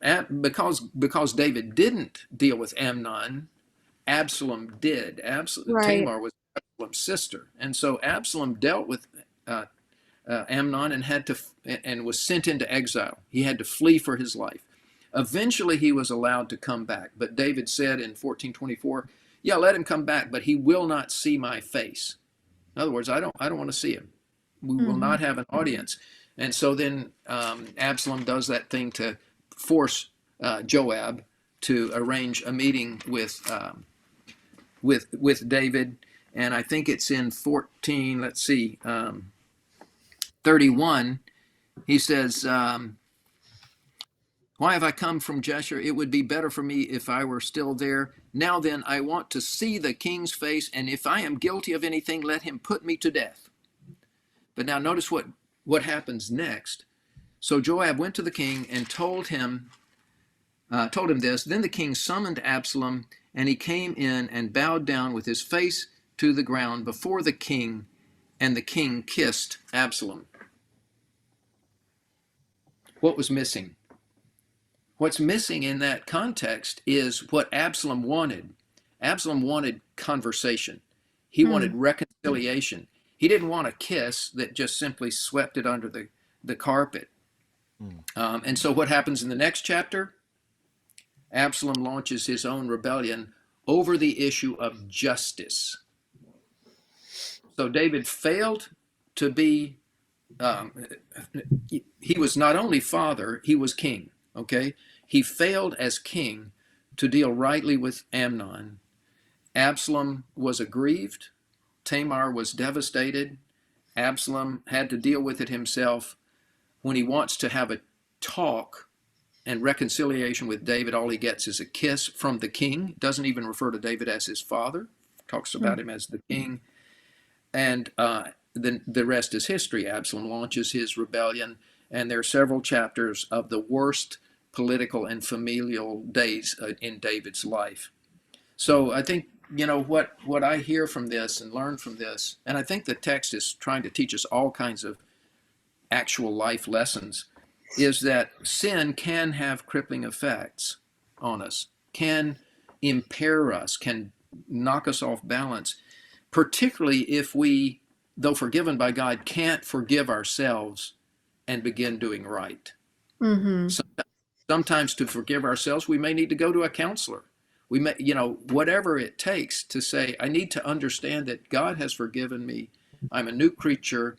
S3: because David didn't deal with Amnon, Absalom did.
S1: Right.
S3: Tamar was Absalom's sister, and so Absalom dealt with uh, Amnon and was sent into exile. He had to flee for his life. Eventually, he was allowed to come back, but David said in 14:24, "Yeah, let him come back, but he will not see my face." In other words, I don't want to see him. We will
S1: Mm-hmm.
S3: not have an audience. And so then Absalom does that thing to force Joab to arrange a meeting with David. And I think it's in 14. Let's see, 31. He says, "Why have I come from Jeshurun? It would be better for me if I were still there. Now then, I want to see the king's face, and if I am guilty of anything, let him put me to death." But now notice what happens next. So Joab went to the king and told him this. Then the king summoned Absalom, and he came in and bowed down with his face to the ground before the king, and the king kissed Absalom. What was missing? What's missing in that context is what Absalom wanted. Absalom wanted conversation. He wanted reconciliation. He didn't want a kiss that just simply swept it under the carpet.
S2: Mm.
S3: And so what happens in the next chapter? Absalom launches his own rebellion over the issue of justice. So David failed to be, um, he was not only father, he was king, okay? He failed as king to deal rightly with Amnon. Absalom was aggrieved. Tamar was devastated. Absalom had to deal with it himself. When he wants to have a talk and reconciliation with David, all he gets is a kiss from the king. Doesn't even refer to David as his father. Talks about him as the king. And then the rest is history. Absalom launches his rebellion, and there are several chapters of the worst political and familial days in David's life. So I think, what I hear from this and learn from this, and I think the text is trying to teach us all kinds of actual life lessons, is that sin can have crippling effects on us, can impair us, can knock us off balance, particularly if we, though forgiven by God, can't forgive ourselves and begin doing right.
S1: Mm-hmm.
S3: So, sometimes to forgive ourselves, we may need to go to a counselor. We may, whatever it takes to say, I need to understand that God has forgiven me. I'm a new creature.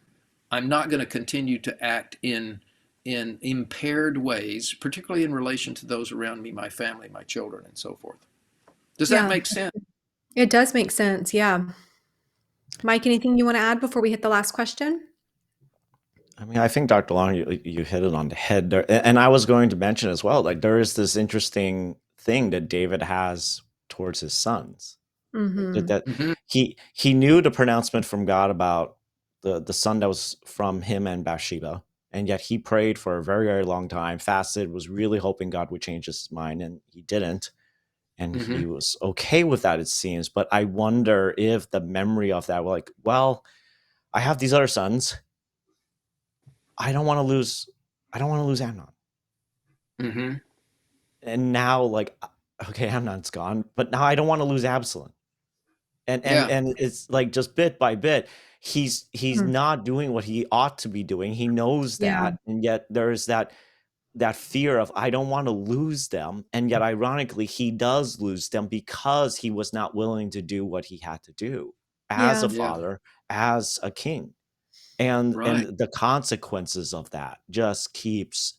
S3: I'm not going to continue to act in impaired ways, particularly in relation to those around me, my family, my children, and so forth. Does that
S1: Yeah,
S3: make sense?
S1: it does make sense. Yeah. Mike, anything you want to add before we hit the last question?
S2: I mean, I think Dr. Long, you hit it on the head there. And I was going to mention as well, like there is this interesting thing that David has towards his sons.
S1: Mm-hmm.
S2: That
S3: Mm-hmm.
S2: he knew the pronouncement from God about the son that was from him and Bathsheba, and yet he prayed for a very, very long time, fasted, was really hoping God would change his mind, and he didn't. And
S3: Mm-hmm.
S2: he was okay with that, it seems. But I wonder if the memory of that, like, well, I have these other sons. I don't want to lose. I don't want to lose Amnon.
S3: Mm-hmm.
S2: And now, like, okay, Amnon's gone, but now I don't want to lose Absalom. And
S3: Yeah.
S2: it's like just bit by bit, he's
S1: Mm.
S2: not doing what he ought to be doing. He knows
S1: Yeah.
S2: that, and yet there's that fear of I don't want to lose them, and yet ironically he does lose them because he was not willing to do what he had to do as
S1: Yeah.
S2: a
S3: Yeah.
S2: father, as a king. And
S3: Right.
S2: the consequences of that just keeps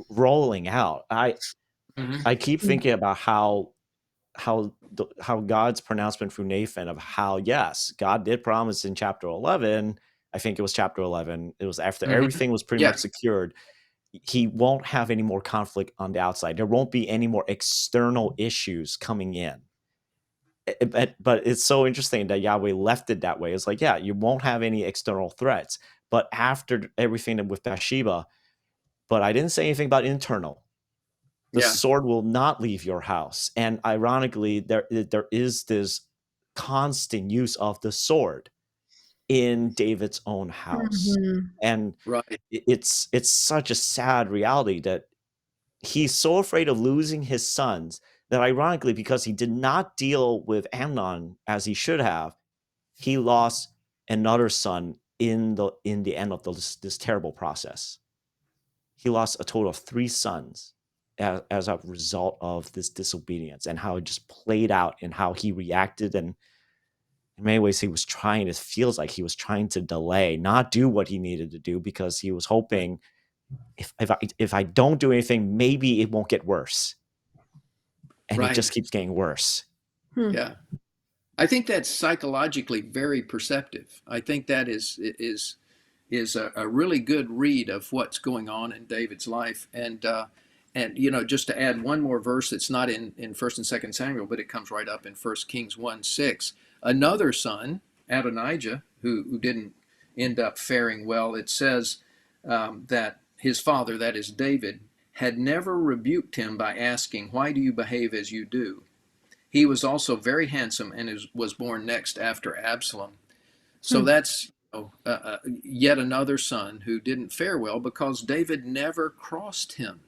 S2: rolling out.
S3: Mm-hmm.
S2: I keep thinking about how God's pronouncement through Nathan of how, yes, God did promise in chapter 11. I think it was chapter 11. It was after
S3: Mm-hmm.
S2: everything was pretty much
S3: Yes.
S2: secured. He won't have any more conflict on the outside. There won't be any more external issues coming in. But it's so interesting that Yahweh left it that way. It's like, yeah, you won't have any external threats. But after everything with Bathsheba, but I didn't say anything about internal. The
S3: Yeah.
S2: sword will not leave your house. And ironically, there is this constant use of the sword in David's own house.
S1: Mm-hmm.
S2: And
S3: Right.
S2: it's such a sad reality that he's so afraid of losing his sons that ironically, because he did not deal with Amnon as he should have, he lost another son in the end of this terrible process. He lost a total of 3 sons as a result of this disobedience, and how it just played out and how he reacted. And in many ways, it feels like he was trying to delay, not do what he needed to do, because he was hoping if I don't do anything, maybe it won't get worse. And it
S3: Right.
S2: just keeps getting worse.
S1: Hmm.
S3: Yeah. I think that's psychologically very perceptive. I think that is a really good read of what's going on in David's life. And just to add one more verse that's not in First and Second Samuel, but it comes right up in First Kings 1:6. Another son, Adonijah, who didn't end up faring well, it says that his father, that is David, had never rebuked him by asking, "Why do you behave as you do?" He was also very handsome and was born next after Absalom. So
S1: Hmm.
S3: that's yet another son who didn't fare well because David never crossed him.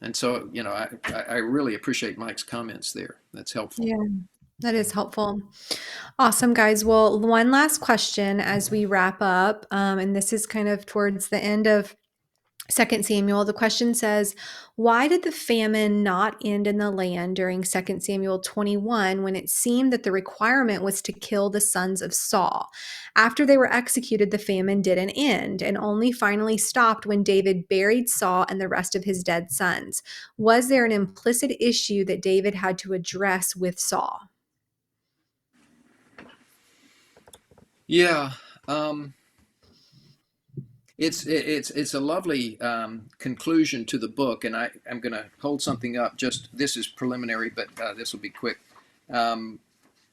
S3: And so, I really appreciate Mike's comments there. That's helpful.
S1: Yeah, that is helpful. Awesome, guys. Well, one last question as we wrap up, and this is kind of towards the end of Second Samuel. The question says, why did the famine not end in the land during Second Samuel 21 when it seemed that the requirement was to kill the sons of Saul? After they were executed, the famine didn't end and only finally stopped when David buried Saul and the rest of his dead sons. Was there an implicit issue that David had to address with Saul?
S3: Yeah. Um, It's a lovely conclusion to the book, and I'm going to hold something up. Just this is preliminary, but this will be quick. Um,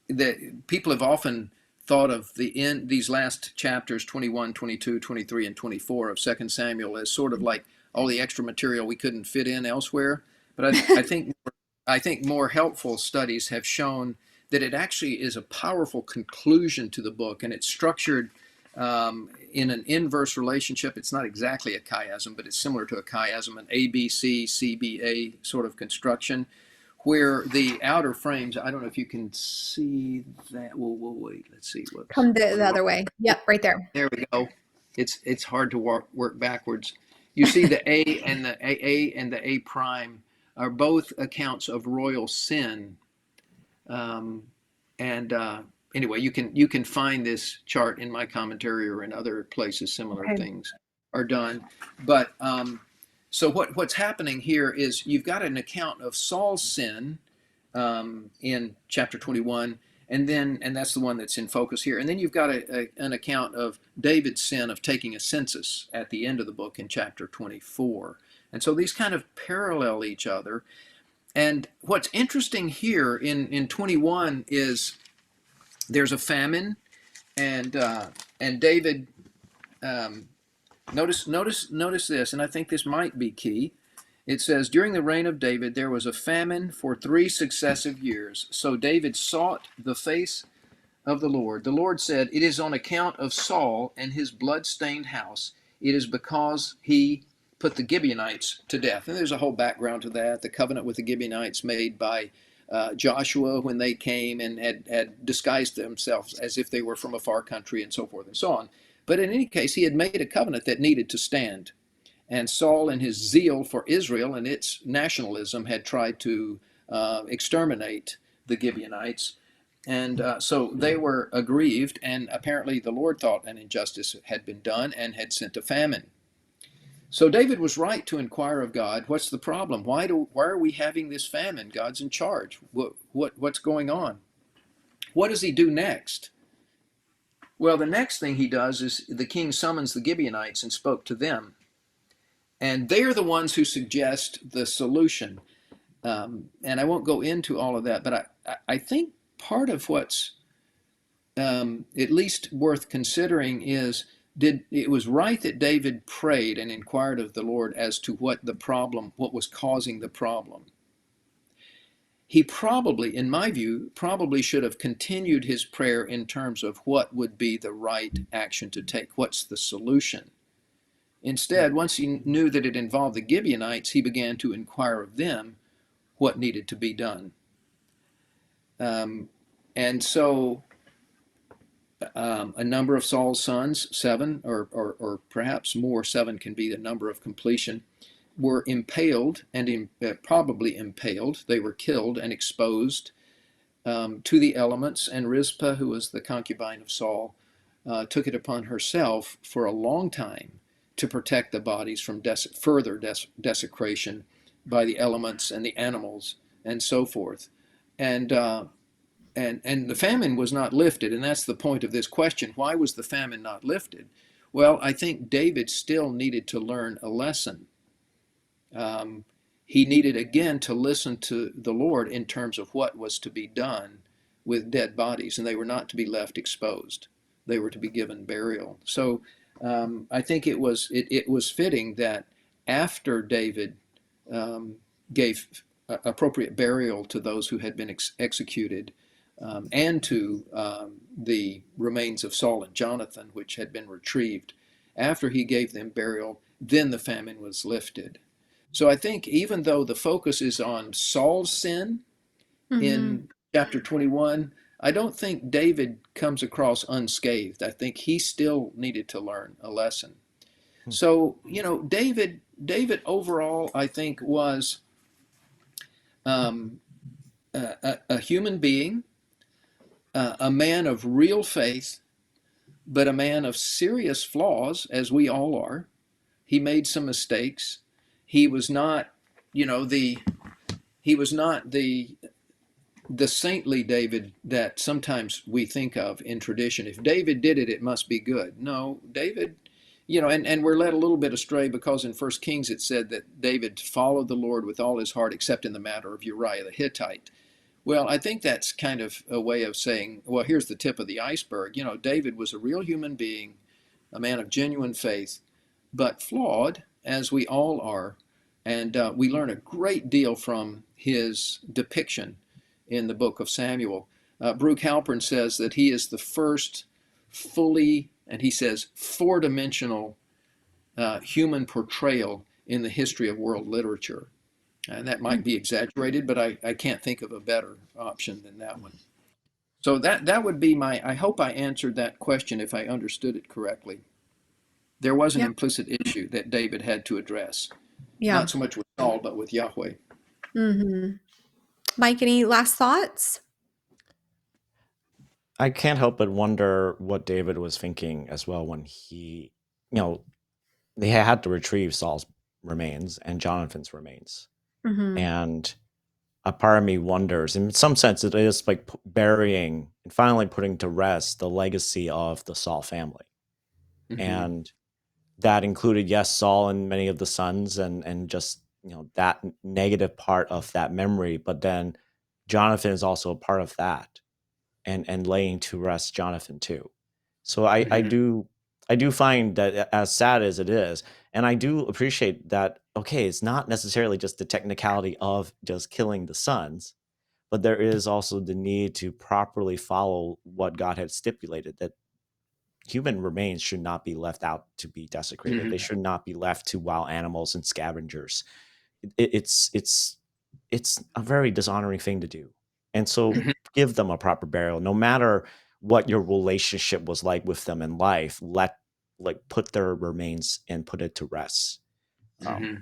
S3: that people have often thought of these last chapters 21, 22, 23, and 24 of Second Samuel as sort of like all the extra material we couldn't fit in elsewhere. But I think more helpful studies have shown that it actually is a powerful conclusion to the book, and it's structured in an inverse relationship. It's not exactly a chiasm, but it's similar to a chiasm, an ABC, CBA sort of construction, where the outer frames, I don't know if you can see that. We'll wait. Let's see. Whoops.
S1: Come the other way. Yep, right there.
S3: There we go. It's hard to work backwards. You see the A and the AA and the A prime are both accounts of royal sin. And anyway, you can find this chart in my commentary or in other places. Similar
S1: Okay.
S3: things are done. But so what's happening here is you've got an account of Saul's sin in chapter 21, and that's the one that's in focus here. And then you've got an account of David's sin of taking a census at the end of the book in chapter 24. And so these kind of parallel each other. And what's interesting here in 21 is there's a famine, and David, notice this, and I think this might be key. It says, during the reign of David, there was a famine for 3 successive years. So David sought the face of the Lord. The Lord said, it is on account of Saul and his blood-stained house. It is because he put the Gibeonites to death. And there's a whole background to that. The covenant with the Gibeonites made by Joshua when they came and had disguised themselves as if they were from a far country and so forth and so on. But in any case, he had made a covenant that needed to stand. And Saul, in his zeal for Israel and its nationalism, had tried to exterminate the Gibeonites. And so they were aggrieved, and apparently the Lord thought an injustice had been done and had sent a famine. So David was right to inquire of God, what's the problem? Why are we having this famine? God's in charge. What's going on? What does he do next? Well, the next thing he does is the king summons the Gibeonites and spoke to them. And they're the ones who suggest the solution. And I won't go into all of that, but I think part of what's at least worth considering is it was right that David prayed and inquired of the Lord as to what was causing the problem. He probably, in my view, should have continued his prayer in terms of what would be the right action to take. What's the solution? Instead, once he knew that it involved the Gibeonites, he began to inquire of them what needed to be done. And so a number of Saul's sons, 7 or perhaps more, 7 can be the number of completion, were impaled and probably impaled. They were killed and exposed to the elements, and Rizpah, who was the concubine of Saul, took it upon herself for a long time to protect the bodies from further desecration by the elements and the animals and so forth. And the famine was not lifted, and that's the point of this question. Why was the famine not lifted? Well, I think David still needed to learn a lesson. He needed again to listen to the Lord in terms of what was to be done with dead bodies, and they were not to be left exposed. They were to be given burial. So I think it was fitting that after David gave appropriate burial to those who had been executed, and to the remains of Saul and Jonathan, which had been retrieved, after he gave them burial, then the famine was lifted. So I think even though the focus is on Saul's sin in chapter 21, I don't think David comes across unscathed. I think he still needed to learn a lesson. So, David overall, I think, was a human being, a man of real faith, but a man of serious flaws, as we all are. He made some mistakes. He was not, the saintly David that sometimes we think of in tradition. If David did it, it must be good. No, David and we're led a little bit astray because in First Kings it said that David followed the Lord with all his heart, except in the matter of Uriah the Hittite. Well, I think that's kind of a way of saying, well, here's the tip of the iceberg. David was a real human being, a man of genuine faith, but flawed, as we all are. And we learn a great deal from his depiction in the book of Samuel. Brooke Halpern says that he is the first fully, and he says, four-dimensional human portrayal in the history of world literature. And that might be exaggerated, but I can't think of a better option than that one. So that would be I hope I answered that question if I understood it correctly. There was an
S1: Yeah.
S3: implicit issue that David had to address,
S1: Yeah.
S3: not so much with Saul, but with Yahweh.
S1: Mm-hmm. Mike, any last thoughts?
S2: I can't help but wonder what David was thinking as well when they had to retrieve Saul's remains and Jonathan's remains.
S1: Mm-hmm.
S2: And a part of me wonders, in some sense, it is like burying and finally putting to rest the legacy of the Saul family.
S3: Mm-hmm.
S2: And that included, yes, Saul and many of the sons and just, that negative part of that memory. But then Jonathan is also a part of that and laying to rest Jonathan too. So I do find that, as sad as it is, and I do appreciate that, okay, it's not necessarily just the technicality of just killing the sons, but there is also the need to properly follow what God had stipulated, that human remains should not be left out to be desecrated.
S3: Mm-hmm.
S2: They should not be left to wild animals and scavengers. It's a very dishonoring thing to do. And so give them a proper burial, no matter what your relationship was like with them in life. Put their remains and put it to rest.
S3: Mm-hmm.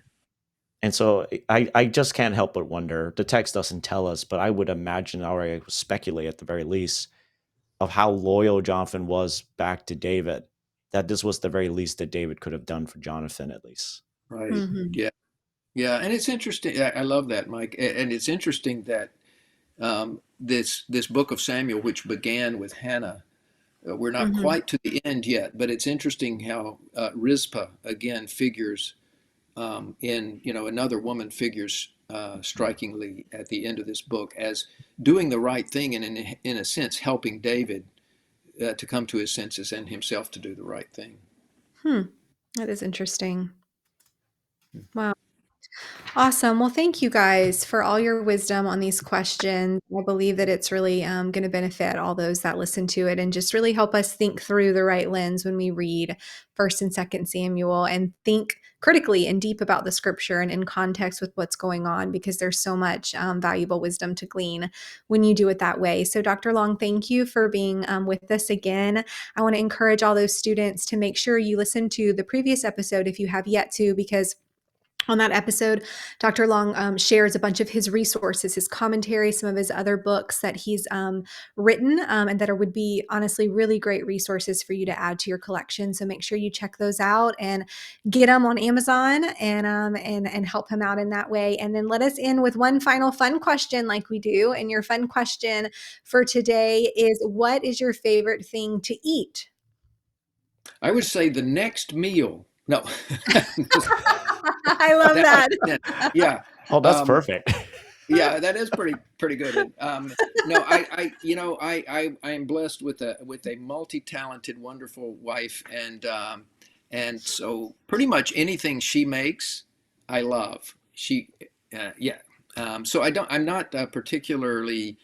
S2: And so I just can't help but wonder. The text doesn't tell us, but I would imagine, or I speculate at the very least, of how loyal Jonathan was back to David, that this was the very least that David could have done for Jonathan, at least.
S3: Right.
S1: Mm-hmm.
S3: Yeah. Yeah. And it's interesting. I love that, Mike. And it's interesting that this book of Samuel, which began with Hannah, we're not
S1: Mm-hmm.
S3: quite to the end yet, but it's interesting how Rizpah again figures another woman figures strikingly at the end of this book as doing the right thing and in a sense helping David to come to his senses and himself to do the right thing.
S1: That is interesting. Wow. Awesome. Well, thank you guys for all your wisdom on these questions. I believe that it's really going to benefit all those that listen to it and just really help us think through the right lens when we read First and Second Samuel and think critically and deep about the scripture and in context with what's going on, because there's so much valuable wisdom to glean when you do it that way. So Dr. Long, thank you for being with us again. I want to encourage all those students to make sure you listen to the previous episode if you have yet to, because on that episode, Dr. Long shares a bunch of his resources, his commentary, some of his other books that he's written, and that would be honestly really great resources for you to add to your collection. So make sure you check those out and get them on Amazon and help him out in that way. And then let us end with one final fun question, like we do. And your fun question for today is: what is your favorite thing to eat?
S3: I would say the next meal. No.
S1: I love that.
S3: Yeah.
S2: Oh, that's perfect.
S3: Yeah, that is pretty good. No, I am blessed with a multi-talented, wonderful wife, and so pretty much anything she makes, I love. Yeah. So I'm not a particularly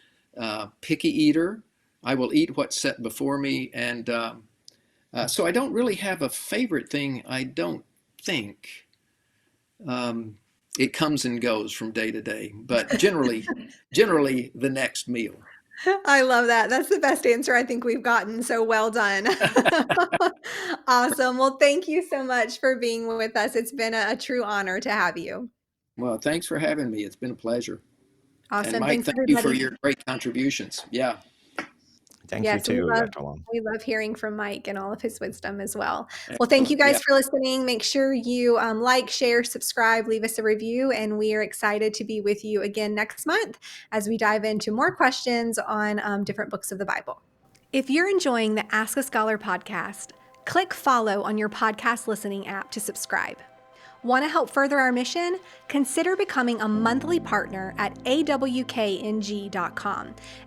S3: picky eater. I will eat what's set before me, and so I don't really have a favorite thing. I don't think. It comes and goes from day to day, but generally the next meal.
S1: I love that. That's the best answer I think we've gotten. So well done. Awesome. Well, thank you so much for being with us. It's been a true honor to have you.
S3: Well, thanks for having me. It's been a pleasure. And
S1: Awesome.
S3: Mike,
S1: Thanks,
S3: thank you for
S1: everybody.
S3: your great contributions. Yeah.
S2: Thank you
S1: Yes,
S2: too, Dr. Long.
S1: we love hearing from Mike and all of his wisdom as well. Well, thank you guys for listening. Make sure you like, share, subscribe, leave us a review, and we are excited to be with you again next month as we dive into more questions on different books of the Bible. If you're enjoying the Ask a Scholar podcast, Click follow on your podcast listening app to subscribe. Want to help further our mission? Consider becoming a monthly partner at AWKNG.com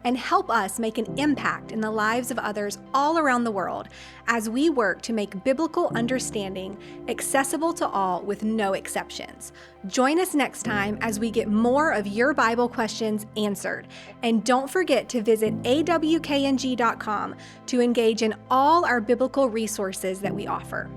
S1: and help us make an impact in the lives of others all around the world as we work to make biblical understanding accessible to all with no exceptions. Join us next time as we get more of your Bible questions answered. And don't forget to visit AWKNG.com to engage in all our biblical resources that we offer.